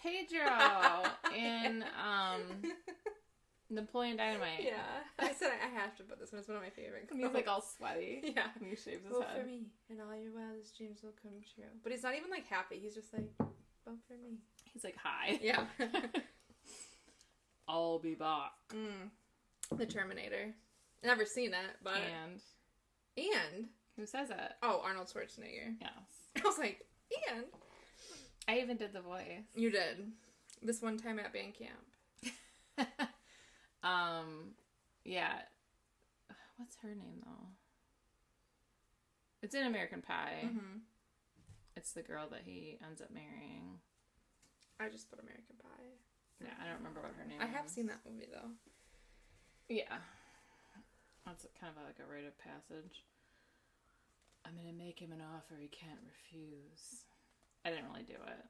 Pedro in Napoleon Dynamite. Yeah. I said I have to put this one. It's one of my favorite. And he's like all sweaty. Yeah. And he shaves his Vote head. for me and all your wildest dreams will come true. But he's not even like happy. He's just like, vote for me. He's like, hi. Yeah. I'll be back. The Terminator. Never seen it, but. And? Who says it? Oh, Arnold Schwarzenegger. Yes. I was like, and? I even did the voice. You did. This one time at band camp. Yeah. What's her name, though? It's in American Pie. Mm-hmm. It's the girl that he ends up marrying. I just put American Pie. Yeah, I don't remember what her name is. I have seen that movie, though. Yeah. That's kind of like a rite of passage. I'm going to make him an offer he can't refuse. I didn't really do it,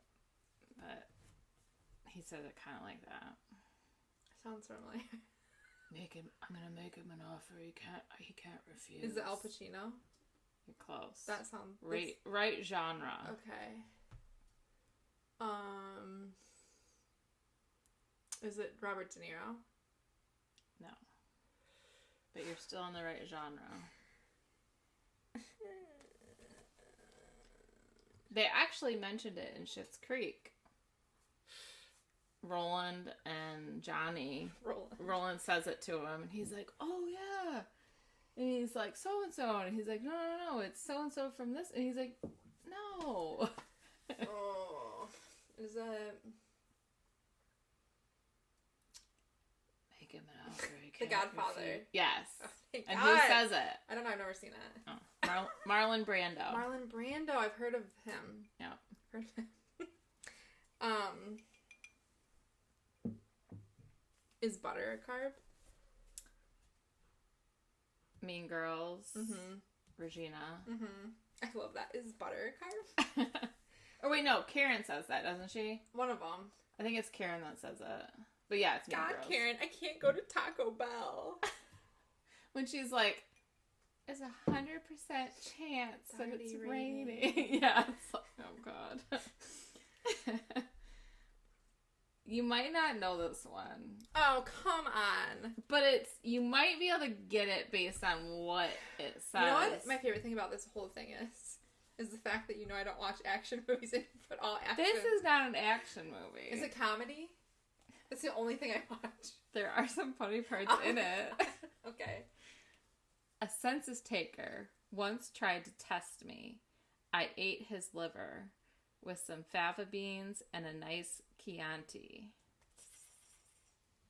but he said it kind of like that. Sounds familiar. I'm going to make him an offer he can't refuse. Is it Al Pacino? You're close. That sounds... Right genre. Okay. Is it Robert De Niro? No. But you're still in the right genre. They actually mentioned it in Schitt's Creek. Roland and Johnny. Roland says it to him, and he's like, "Oh yeah," and he's like, "So and so," and he's like, "No, it's so and so from this," and he's like, "No." Oh, is that Make him an offer he The can't Godfather? refuse. Yes. Oh, thank And God. who says it? I don't know. I've never seen it. Oh. Marlon Brando. Marlon Brando. I've heard of him. Yeah. Heard of him. Is butter a carb? Mean Girls. Mm-hmm. Regina. Mm-hmm. I love that. Is butter a carb? Oh wait, no. Karen says that, doesn't she? One of them. I think it's Karen that says it. But yeah, it's Mean God, Girls. Karen, I can't go to Taco Bell. When she's like, "It's 100% chance that it's already raining." Yeah, it's like, oh god. You might not know this one. Oh, come on. But you might be able to get it based on what it says. You know what my favorite thing about this whole thing is the fact that I don't watch action movies and put all action. This is not an action movie. Is it comedy? That's the only thing I watch. There are some funny parts in it. Okay. A census taker once tried to test me. I ate his liver with some fava beans and a nice Chianti.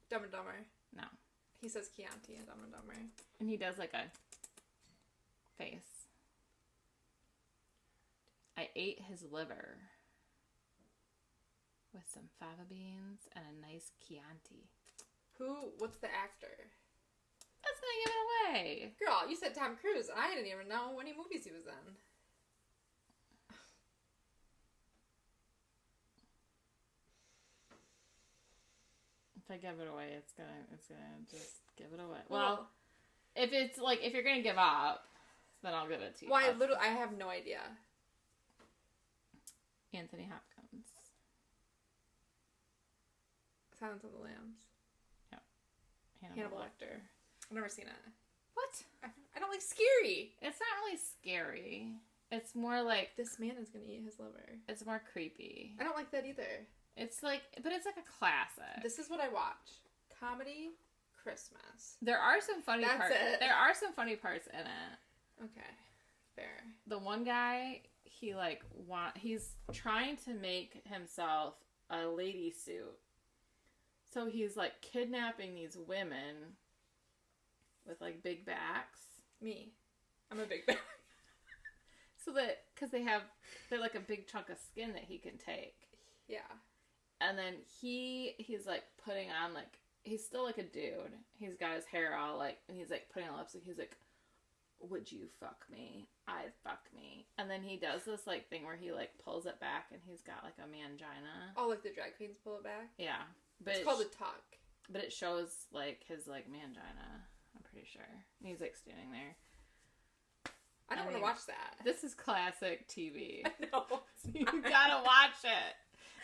Dumb and Dumber. No. He says Chianti in Dumb and Dumber. And he does like a face. I ate his liver with some fava beans and a nice Chianti. What's the actor? That's gonna give it away. Girl, you said Tom Cruise. I didn't even know any movies he was in. If I give it away, it's gonna just give it away. Well, if you're gonna give up, then I'll give it to you. Well, I have no idea. Anthony Hopkins. Silence of the Lambs. Yep. Hannibal Lecter. I've never seen it. What? I don't like scary. It's not really scary. It's more like This man is gonna eat his liver. it's more creepy. I don't like that either. It's like a classic. This is what I watch. Comedy, Christmas. There are some funny That's parts. it. There are some funny parts in it. Okay. Fair. The one guy, he's trying to make himself a lady suit. So he's like kidnapping these women with like big backs. Me. I'm a big back. So because they're like a big chunk of skin that he can take. Yeah. And then he's like putting on like, he's still like a dude. He's got his hair all like, and he's like putting on lipstick. He's like, would you fuck me? I'd fuck me. And then he does this, like, thing where he, like, pulls it back and he's got, like, a mangina. Oh, like the drag queens pull it back? Yeah. But it's called a tuck. But it shows, like, his, like, mangina, I'm pretty sure. And he's, like, standing there. I don't want to watch that. This is classic TV. I know. You gotta watch it.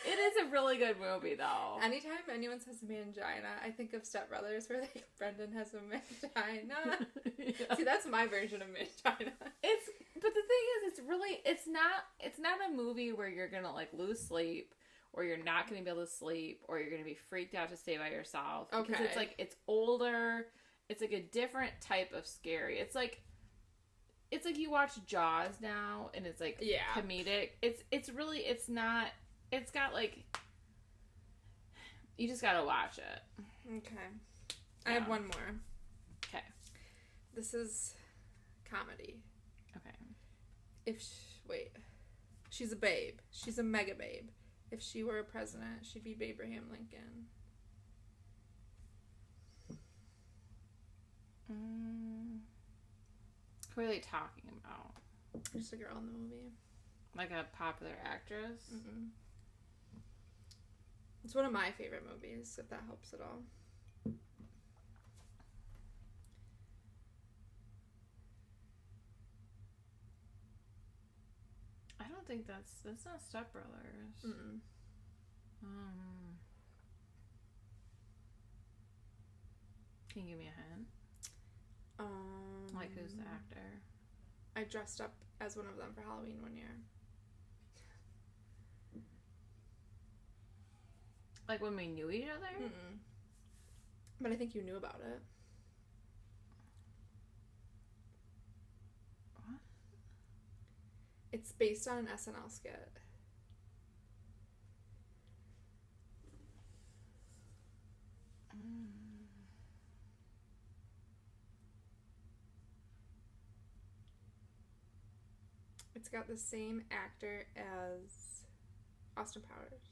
It is a really good movie, though. Anytime anyone says mangina, I think of Step Brothers, where like Brendan has a mangina. Yeah. See, that's my version of mangina. But the thing is, it's not a movie where you're gonna like lose sleep, or you're not gonna be able to sleep, or you're gonna be freaked out to stay by yourself. Okay. Because it's older. It's like a different type of scary. It's like you watch Jaws now, and it's like comedic. It's not. It's got, like... You just gotta watch it. Okay. I have one more. Okay. This is comedy. Okay. Wait. She's a babe. She's a mega babe. If she were a president, she'd be Abraham Lincoln. Who are they talking about? Just a girl in the movie. Like a popular actress? Mm-mm. It's one of my favorite movies, if that helps at all. I don't think that's not Step Brothers. Mm-mm. Can you give me a hint? Like, who's the actor? I dressed up as one of them for Halloween one year. Like when we knew each other? Mm-mm. But I think you knew about it. What? It's based on an SNL skit. It's got the same actor as Austin Powers.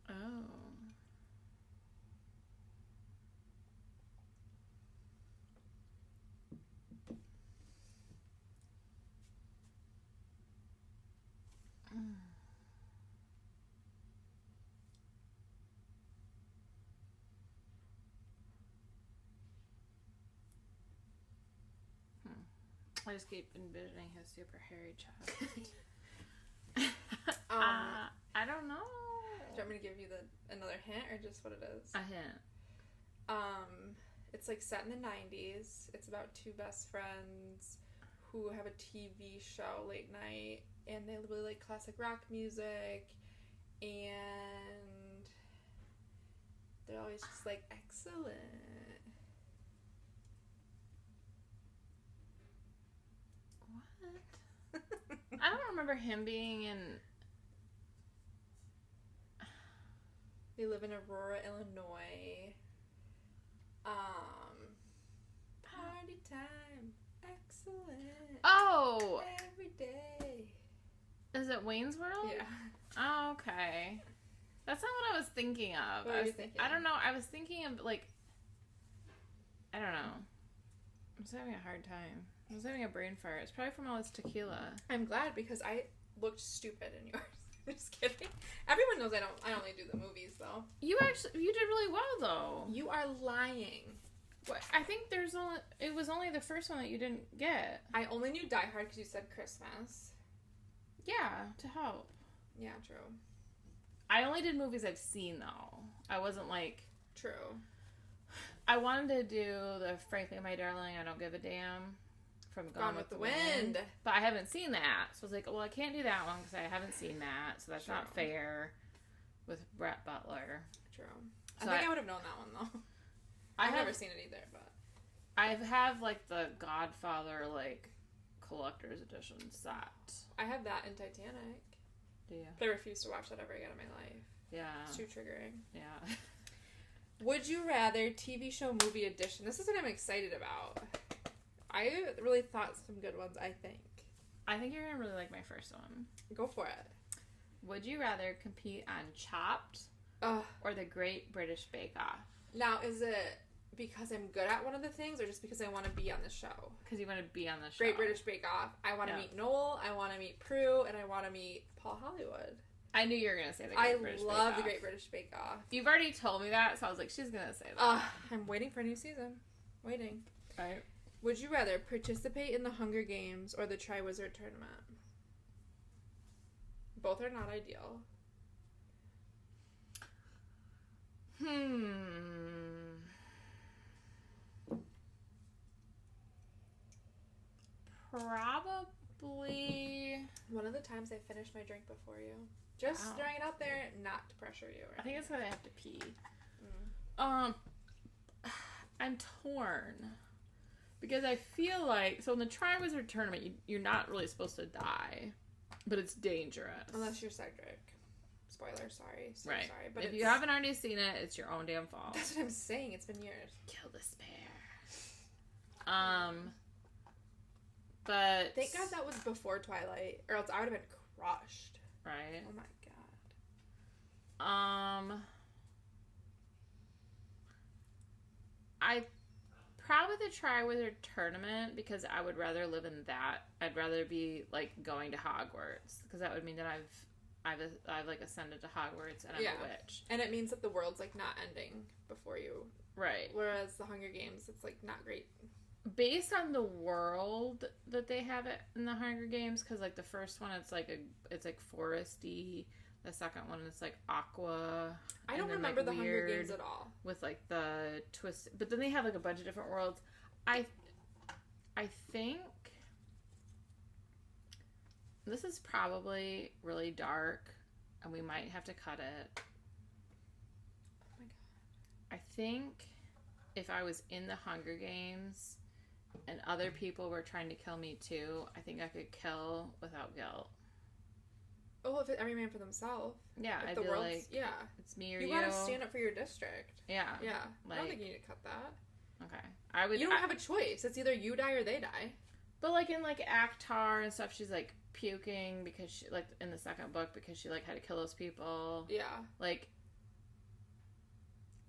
Oh. I just keep envisioning his super hairy chest. I don't know. Do you want me to give you another hint, or just what it is? A hint. It's like set in the 90s. It's about two best friends who have a TV show late night, and they really like classic rock music, and they're always just like, excellent. What? I don't remember him being in... They live in Aurora, Illinois. Party time. Excellent. Oh! Every day. Is it Wayne's World? Yeah. Oh, okay. That's not what I was thinking of. What were you thinking? I don't know. I was thinking of, like... I don't know. I'm just having a hard time. I was having a brain fart. It's probably from all this tequila. I'm glad, because I looked stupid in yours. Just kidding. Everyone knows I only do the movies, though. You did really well, though. You are lying. What? I think it was only the first one that you didn't get. I only knew Die Hard because you said Christmas. Yeah, to help. Yeah, true. I only did movies I've seen, though. I wasn't like... True. I wanted to do the Frankly My Darling, I Don't Give a Damn from Gone with the Wind. But I haven't seen that. So I was like, well, I can't do that one because I haven't seen that. So that's True. not fair with Brett Butler. True. So I think I would have known that one, though. I've never seen it either, but... I have, like, the Godfather, like, collector's edition set. I have that in Titanic. Do you? But I refuse to watch that ever again in my life. Yeah. It's too triggering. Yeah. Would you rather TV show movie edition? This is what I'm excited about. I really thought some good ones, I think. I think you're going to really like my first one. Go for it. Would you rather compete on Chopped or the Great British Bake Off? Now, is it because I'm good at one of the things, or just because I want to be on the show? Because you want to be on the show. Great British Bake Off. I want to meet Noel. I want to meet Prue, and I want to meet Paul Hollywood. I knew you were going to say the Great British Bake Off. I love the Great British Bake Off. You've already told me that, so I was like, she's going to say that. I'm waiting for a new season. Waiting. Right. Would you rather participate in the Hunger Games or the Triwizard Tournament? Both are not ideal. Probably. One of the times I finished my drink before you. Just throwing it out there, not to pressure you. I think it's because I have to pee. I'm torn. Because I feel like, so in the Triwizard Tournament, you're not really supposed to die. But it's dangerous. Unless you're Cedric. Spoiler, sorry. Right. Sorry. But if you haven't already seen it, it's your own damn fault. That's what I'm saying. It's been years. Kill despair. But... Thank God that was before Twilight. Or else I would have been crushed. Right. Oh my God. I probably the Triwizard Tournament, because I would rather live in that. I'd rather be like going to Hogwarts, because that would mean that I've like ascended to Hogwarts and I'm a witch. And it means that the world's like not ending before you. Right. Whereas the Hunger Games, it's like not great. Based on the world that they have it in the Hunger Games, because like the first one it's like foresty. The second one is like aqua. I don't remember the Hunger Games at all. With like the twist, but then they have like a bunch of different worlds. I think this is probably really dark, and we might have to cut it. Oh my God. I think if I was in the Hunger Games and other people were trying to kill me too, I think I could kill without guilt. Oh, if every man for themselves. Yeah, if I'd the be world's, like, yeah, it's me or you. You gotta stand up for your district. Yeah. Yeah. Like, I don't think you need to cut that. Okay. I would. You don't have a choice. It's either you die or they die. But like in like Actar and stuff, she's like puking because she like in the second book because she like had to kill those people. Yeah. Like,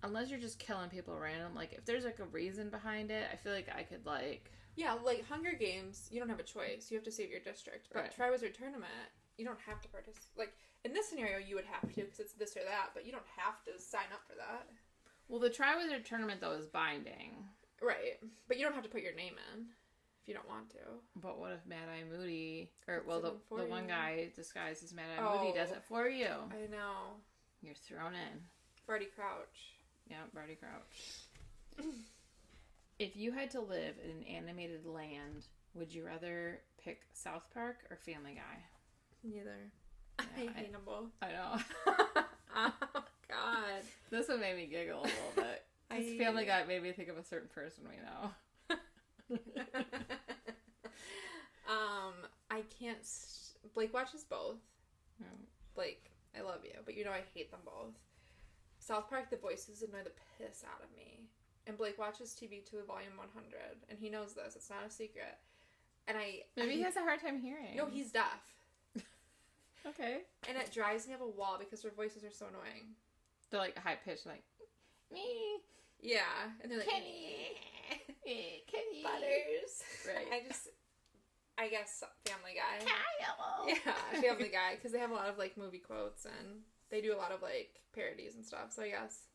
unless you're just killing people random, like if there's like a reason behind it, I feel like I could like. Yeah, like Hunger Games, you don't have a choice. You have to save your district. But Triwizard Tournament, you don't have to participate. Like in this scenario, you would have to because it's this or that, but you don't have to sign up for that. Well, the Triwizard Tournament though is binding. Right, but you don't have to put your name in if you don't want to. But what if Mad Eye Moody, or well, the one guy disguised as Mad Eye Moody does it for you? I know. You're thrown in. Barty Crouch. Yeah, Barty Crouch. If you had to live in an animated land, would you rather pick South Park or Family Guy? Neither. Yeah, I hate them both. I know. Oh, God. This one made me giggle a little bit. Because Family Guy made me think of a certain person we know. I can't... Blake watches both. No. Blake, I love you, but you know I hate them both. South Park, the voices annoy the piss out of me. And Blake watches TV to Volume 100, and he knows this. It's not a secret. And Maybe he has a hard time hearing. No, he's deaf. Okay. And it drives me up a wall because their voices are so annoying. They're like high-pitched, like, me. Yeah. And they're like, Kenny. Kenny. Butters. Right. I guess Family Guy. Kyle. Yeah, Family Guy. Because they have a lot of, like, movie quotes, and they do a lot of, like, parodies and stuff, so I guess.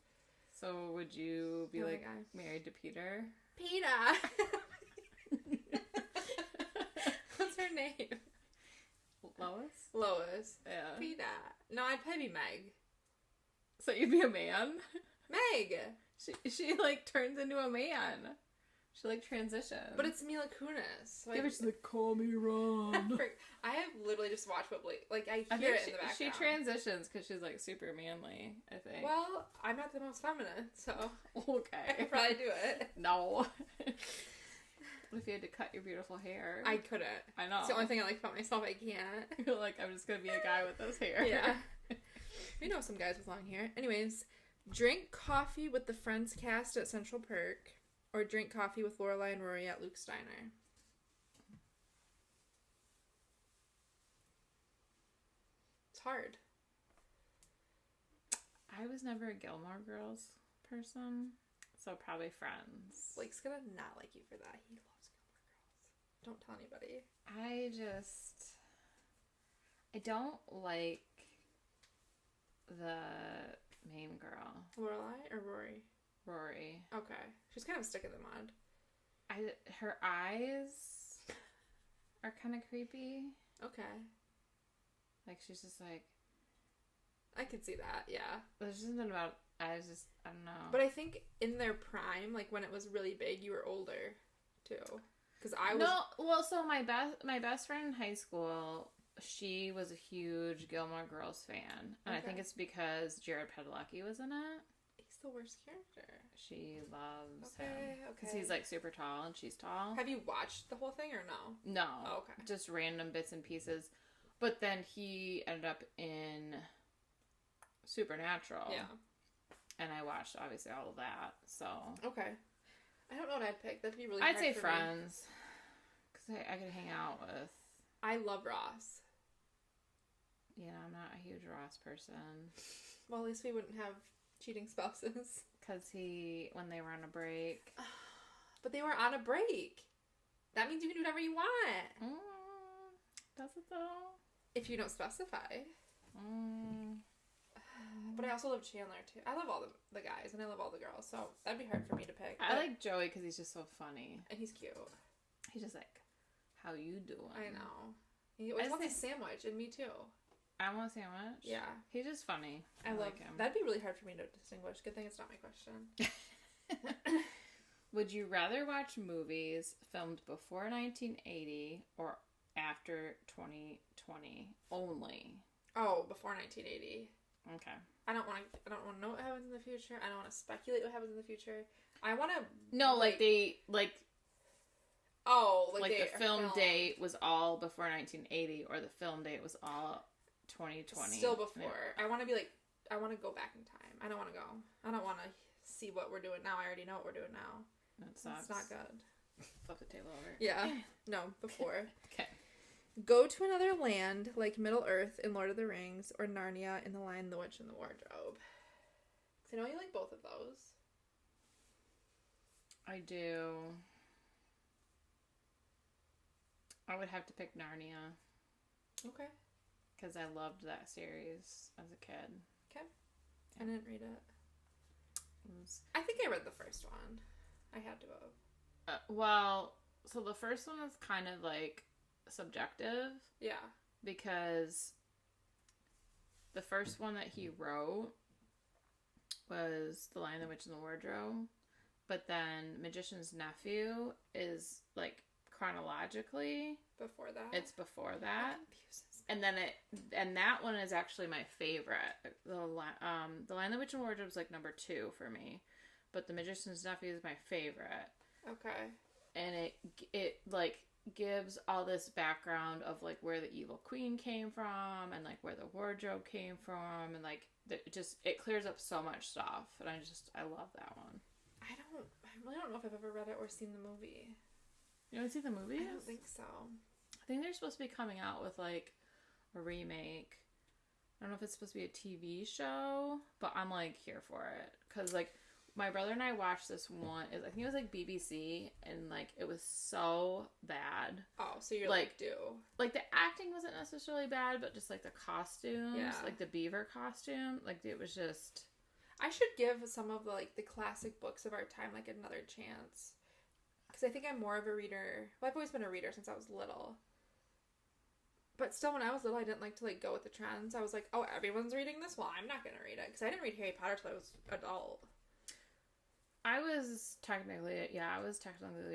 So would you be, Family like, Guy. married to Peter? Peter! What's her name? Lois. Yeah. Peter. No, I'd probably be Meg. So you'd be a man? Meg! She like, turns into a man. She, like, transitions. But it's Mila Kunis. Like, she's like, call me Ron. I have literally just watched what Blake... Like, I hear it in the background. She transitions because she's, like, super manly, I think. Well, I'm not the most feminine, so... Okay. I could probably do it. No. What if you had to cut your beautiful hair? I couldn't. I know. It's the only thing I like about myself. I can't. You're like, I'm just going to be a guy with this hair. Yeah. We know some guys with long hair. Anyways, drink coffee with the Friends cast at Central Perk, or drink coffee with Lorelai and Rory at Luke's Diner. It's hard. I was never a Gilmore Girls person, So probably Friends. Blake's gonna not like you for that. He loves Gilmore Girls. Don't tell anybody. I don't like the main girl. Lorelai or Rory? Rory. Okay. She's kind of a stick in the mud. Her eyes are kind of creepy. Okay. Like, she's just like... I could see that, yeah. There's just something about... I don't know. But I think in their prime, like when it was really big, you were older, too. Because I was... No, well, so my best friend in high school, she was a huge Gilmore Girls fan. And I think it's because Jared Padalecki was in it. He's the worst character. She loves him. Okay. Because he's, like, super tall and she's tall. Have you watched the whole thing or no? No. Oh, okay. Just random bits and pieces. But then he ended up in Supernatural. Yeah. And I watched, obviously, all of that, so... Okay. I don't know what I'd pick. That'd be really hard I'd say for Friends. Because I could hang out with... I love Ross. Yeah, I'm not a huge Ross person. Well, at least we wouldn't have cheating spouses. Because when they were on a break... But they were on a break. That means you can do whatever you want. Does it, though? If you don't specify. But I also love Chandler, too. I love all the guys, and I love all the girls, so that'd be hard for me to pick. I like Joey because he's just so funny. And he's cute. He's just like, how you doing? I know. He always wants a sandwich, and me too. I want a sandwich? Yeah. He's just funny. I like him. That'd be really hard for me to distinguish. Good thing it's not my question. Would you rather watch movies filmed before 1980 or after 2020 only? Oh, before 1980. Okay. I don't want to know what happens in the future. I don't want to speculate what happens in the future. I want to... No, like the film date was all before 1980 or the film date was all 2020. Still before. I want to be like... I want to go back in time. I don't want to go. I don't want to see what we're doing now. I already know what we're doing now. That sucks. It's not good. Flip the table over. Yeah. No, before. Okay. Go to another land like Middle Earth in Lord of the Rings or Narnia in The Lion, the Witch, and the Wardrobe. Because I know you like both of those. I do. I would have to pick Narnia. Okay. Because I loved that series as a kid. Okay. Yeah. I didn't read it. I think I read the first one. I had to have. Well, so the first one is kind of like subjective. Yeah. Because the first one that he wrote was The Lion, the Witch, and the Wardrobe. But then Magician's Nephew is like chronologically before that. It's before that. That confuses me. And then that one is actually my favorite. The Lion, the Witch, and the Wardrobe is like number 2 for me. But The Magician's Nephew is my favorite. Okay. And it like gives all this background of like where the evil queen came from and like where the wardrobe came from and like it clears up so much stuff. And I love that one. I really don't know if I've ever read it or seen the movie. You haven't seen the movie? I don't think so. I think they're supposed to be coming out with like a remake. I don't know if it's supposed to be a TV show, but I'm like here for it. Cause like my brother and I watched this one. I think it was like BBC, and like it was so bad. Oh, so you're like due. Like the acting wasn't necessarily bad, but just like the costumes, like the beaver costume, like it was just. I should give some of the classic books of our time like another chance, because I think I'm more of a reader. Well, I've always been a reader since I was little. But still, when I was little, I didn't like to go with the trends. I was like, oh, everyone's reading this? Well, I'm not gonna read it, because I didn't read Harry Potter till I was adult. I was technically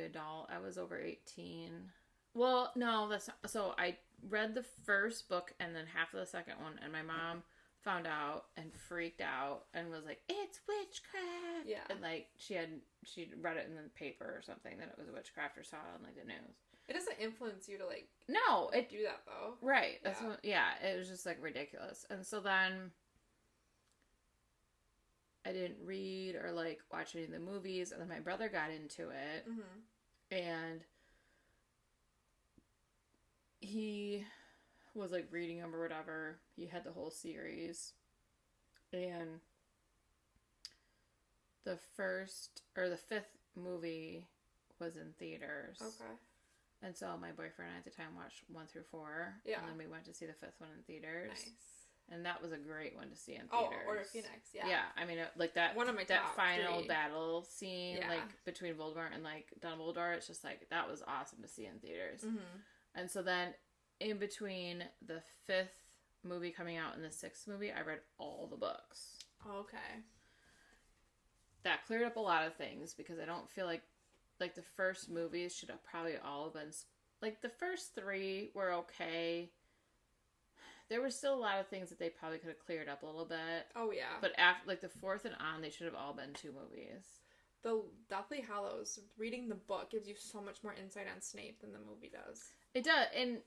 adult. I was over 18. Well, no, that's not. So I read the first book and then half of the second one, and my mom found out and freaked out and was like, "It's witchcraft!" Yeah, and like she'd read it in the paper or something that it was witchcraft or saw it on like the news. It doesn't influence you to do that though. Right. That's it was just like ridiculous. And so then I didn't read or like watch any of the movies, and then my brother got into it, and he was like reading them or whatever. He had the whole series, and the fifth movie was in theaters. Okay. And so my boyfriend at the time watched 1 through 4. Yeah. And then we went to see the fifth one in theaters. Nice. And that was a great one to see in Oh, theaters. Order of Phoenix, yeah. Yeah, I mean, like that. One of my that top final 3. battle scene, Yeah. like between Voldemort and like Dumbledore, it's just like that was awesome to see in theaters. Mm-hmm. And so then, in between the fifth movie coming out and the sixth movie, I read all the books. Okay. That cleared up a lot of things because I don't feel like the first movies should have probably all been like the first 3 were okay. There were still a lot of things that they probably could have cleared up a little bit. Oh, yeah. But after, like, the fourth and on, they should have all been 2 movies. The Deathly Hallows, reading the book gives you so much more insight on Snape than the movie does. It does.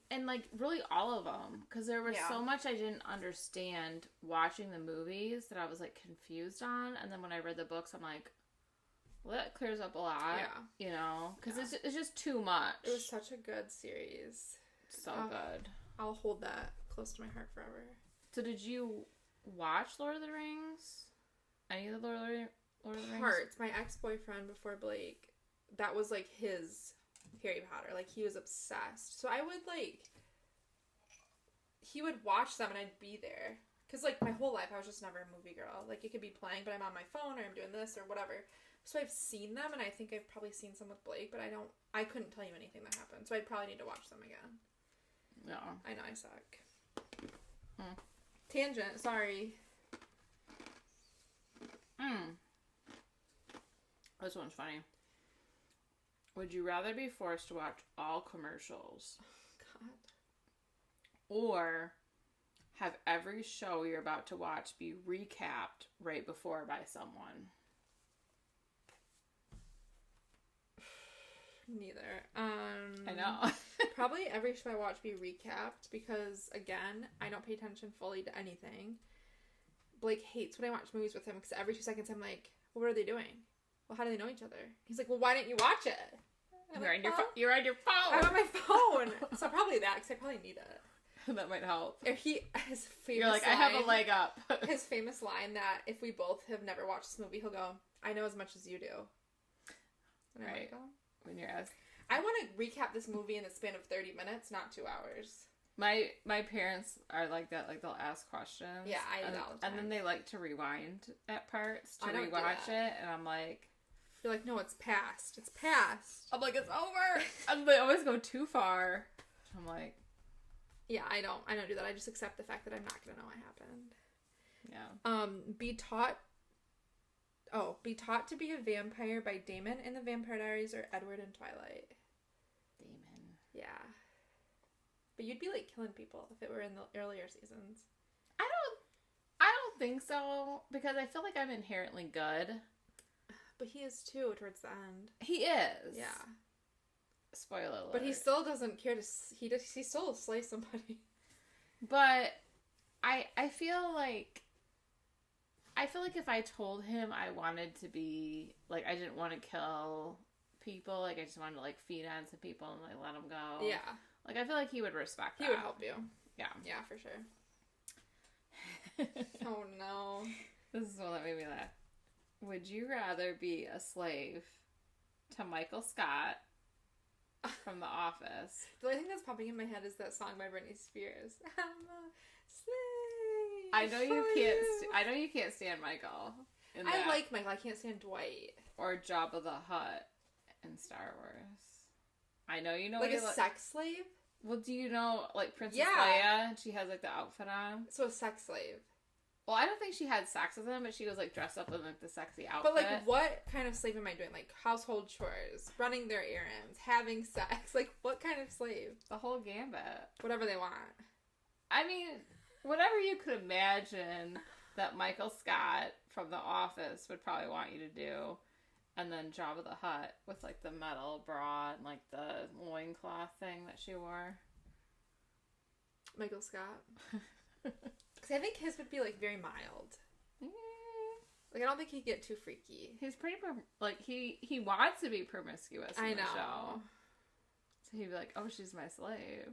And like, really all of them. Because there was Yeah. so much I didn't understand watching the movies that I was, like, confused on. And then when I read the books, I'm like, well, that clears up a lot. Yeah. You know? Because Yeah. it's just too much. It was such a good series. So good. I'll hold that close to my heart forever. So did you watch Lord of the Rings? Any of the Lord of the Rings? Parts. My ex-boyfriend before Blake, that was like his Harry Potter. Like, he was obsessed. So I would like, he would watch them and I'd be there. Because like my whole life I was just never a movie girl. Like, it could be playing but I'm on my phone or I'm doing this or whatever. So I've seen them and I think I've probably seen some with Blake, but I couldn't tell you anything that happened. So I'd probably need to watch them again. No. I know I suck. Tangent, sorry. This one's funny. Would you rather be forced to watch all commercials God. or have every show you're about to watch be recapped right before by someone? Neither. I know. Probably every show I watch be recapped because, again, I don't pay attention fully to anything. Blake hates when I watch movies with him because every 2 seconds I'm like, well, what are they doing? Well, how do they know each other? He's like, well, why didn't you watch it? You're on your phone. I'm on my phone. So probably that because I probably need it. That might help. Or his famous You're like, line, I have a leg up. His famous line that if we both have never watched this movie, he'll go, I know as much as you do. And I'm Right. like, oh. When you're asked. I want to recap this movie in the span of 30 minutes, not 2 hours. My parents are like that. Like, they'll ask questions. Yeah, I do that all the time. And then they like to rewind at parts to I don't do rewatch that. it. And I'm like... You're like, no, it's past. It's past. I'm like, it's over. And they always go too far. I'm like... Yeah, I don't do that. I just accept the fact that I'm not going to know what happened. Yeah. Be Taught to Be a Vampire by Damon in the Vampire Diaries or Edward in Twilight. Damon. Yeah. But you'd be like killing people if it were in the earlier seasons. I don't think so, because I feel like I'm inherently good. But he is too towards the end. He is. Yeah. Spoiler alert. But he still doesn't care to. He still slays somebody. But I feel like if I told him I wanted to be like, I didn't want to kill people, like I just wanted to like feed on some people and like let them go. Yeah. Like I feel like he would respect that. He would help you. Yeah. Yeah, for sure. Oh no. This is one that made me laugh. Would you rather be a slave to Michael Scott from The Office? The only thing that's popping in my head is that song by Britney Spears. I'm a slave. I know you can't stand Michael. In that. I like Michael. I can't stand Dwight. Or Jabba the Hutt in Star Wars. I know you know Like a sex slave? Well, do you know like Princess Yeah. Leia? She has like the outfit on. So a sex slave. Well, I don't think she had sex with him, but she was like dressed up in like the sexy outfit. But like, what kind of slave am I doing? Like household chores, running their errands, having sex. Like, what kind of slave? The whole gambit. Whatever they want. I mean, whatever you could imagine that Michael Scott from The Office would probably want you to do. And then Jabba the Hutt with like the metal bra and like the loincloth thing that she wore. Michael Scott. Because I think his would be like very mild. Like, I don't think he'd get too freaky. He's pretty, he wants to be promiscuous in the show. So he'd be like, oh, she's my slave.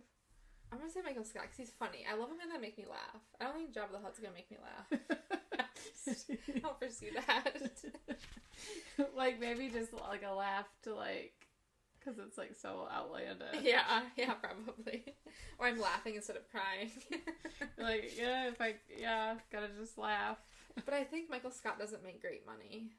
I'm going to say Michael Scott because he's funny. I love him and that make me laugh. I don't think Jabba the Hutt's going to make me laugh. don't foresee that. Like, maybe just, like, a laugh to, like, because it's, like, so outlandish. Yeah, probably. Or I'm laughing instead of crying. Like, gotta just laugh. But I think Michael Scott doesn't make great money.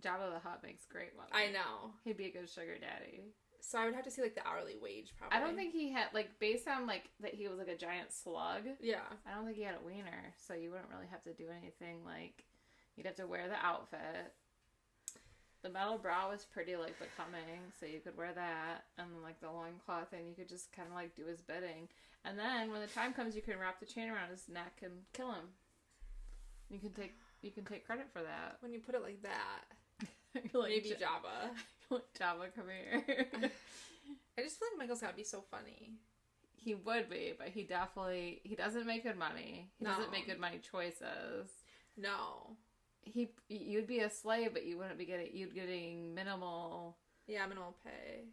Jabba the Hutt makes great money. I know. He'd be a good sugar daddy. So I would have to see, like, the hourly wage, probably. I don't think he had, like, based on, like, that he was, like, a giant slug. Yeah. I don't think he had a wiener, so you wouldn't really have to do anything, like, you'd have to wear the outfit. The metal bra was pretty, like, becoming, so you could wear that, and then, like, the loincloth, and you could just kind of, like, do his bidding. And then, when the time comes, you can wrap the chain around his neck and kill him. You can take credit for that. When you put it like that. Like, maybe Jabba. Jabba, come here. I just feel like Michael Scott would be so funny. He would be, but he doesn't make good money. He doesn't make good money choices. No. You'd be a slave, but you'd be getting minimal. Yeah, minimal pay.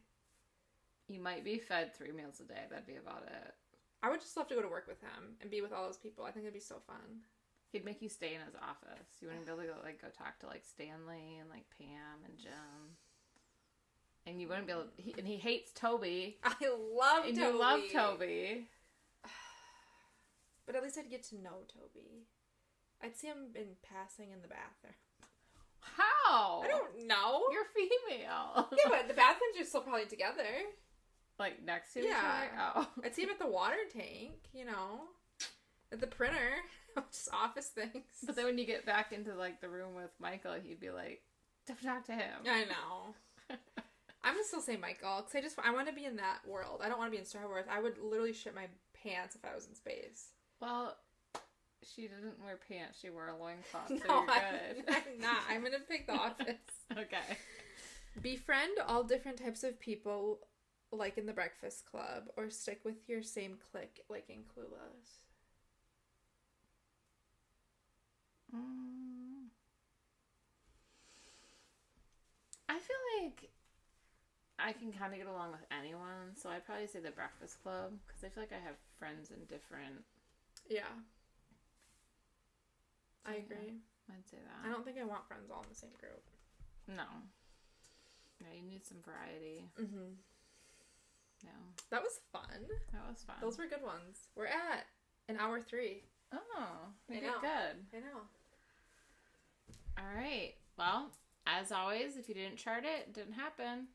You might be fed 3 meals a day. That'd be about it. I would just love to go to work with him and be with all those people. I think it'd be so fun. He'd make you stay in his office. You wouldn't be able to go talk to, like, Stanley and, like, Pam and Jim. And you wouldn't be able to, and he hates Toby. I love Toby. And you love Toby. But at least I'd get to know Toby. I'd see him in passing in the bathroom. How? I don't know. You're female. Yeah, but the bathrooms are still probably together. Like, next to each other? Oh. I'd see him at the water tank, at the printer. Just office things. But then when you get back into, like, the room with Michael, he'd be like, don't talk to him. I know. I'm gonna still say Michael, because I want to be in that world. I don't want to be in Star Wars. I would literally shit my pants if I was in space. Well, she didn't wear pants. She wore a loincloth, so No, you're good. I'm not. I'm gonna pick the office. Okay. Befriend all different types of people, like in the Breakfast Club, or stick with your same clique, like in Clueless. I feel like I can kind of get along with anyone, so I'd probably say the Breakfast Club, because I feel like I have friends in different... Yeah. I agree. I'd say that. I don't think I want friends all in the same group. No. Yeah, you need some variety. Mm-hmm. Yeah. That was fun. That was fun. Those were good ones. We're at an hour 3. Oh, we did know. good. I know. All right. Well, as always, if you didn't chart it, it didn't happen.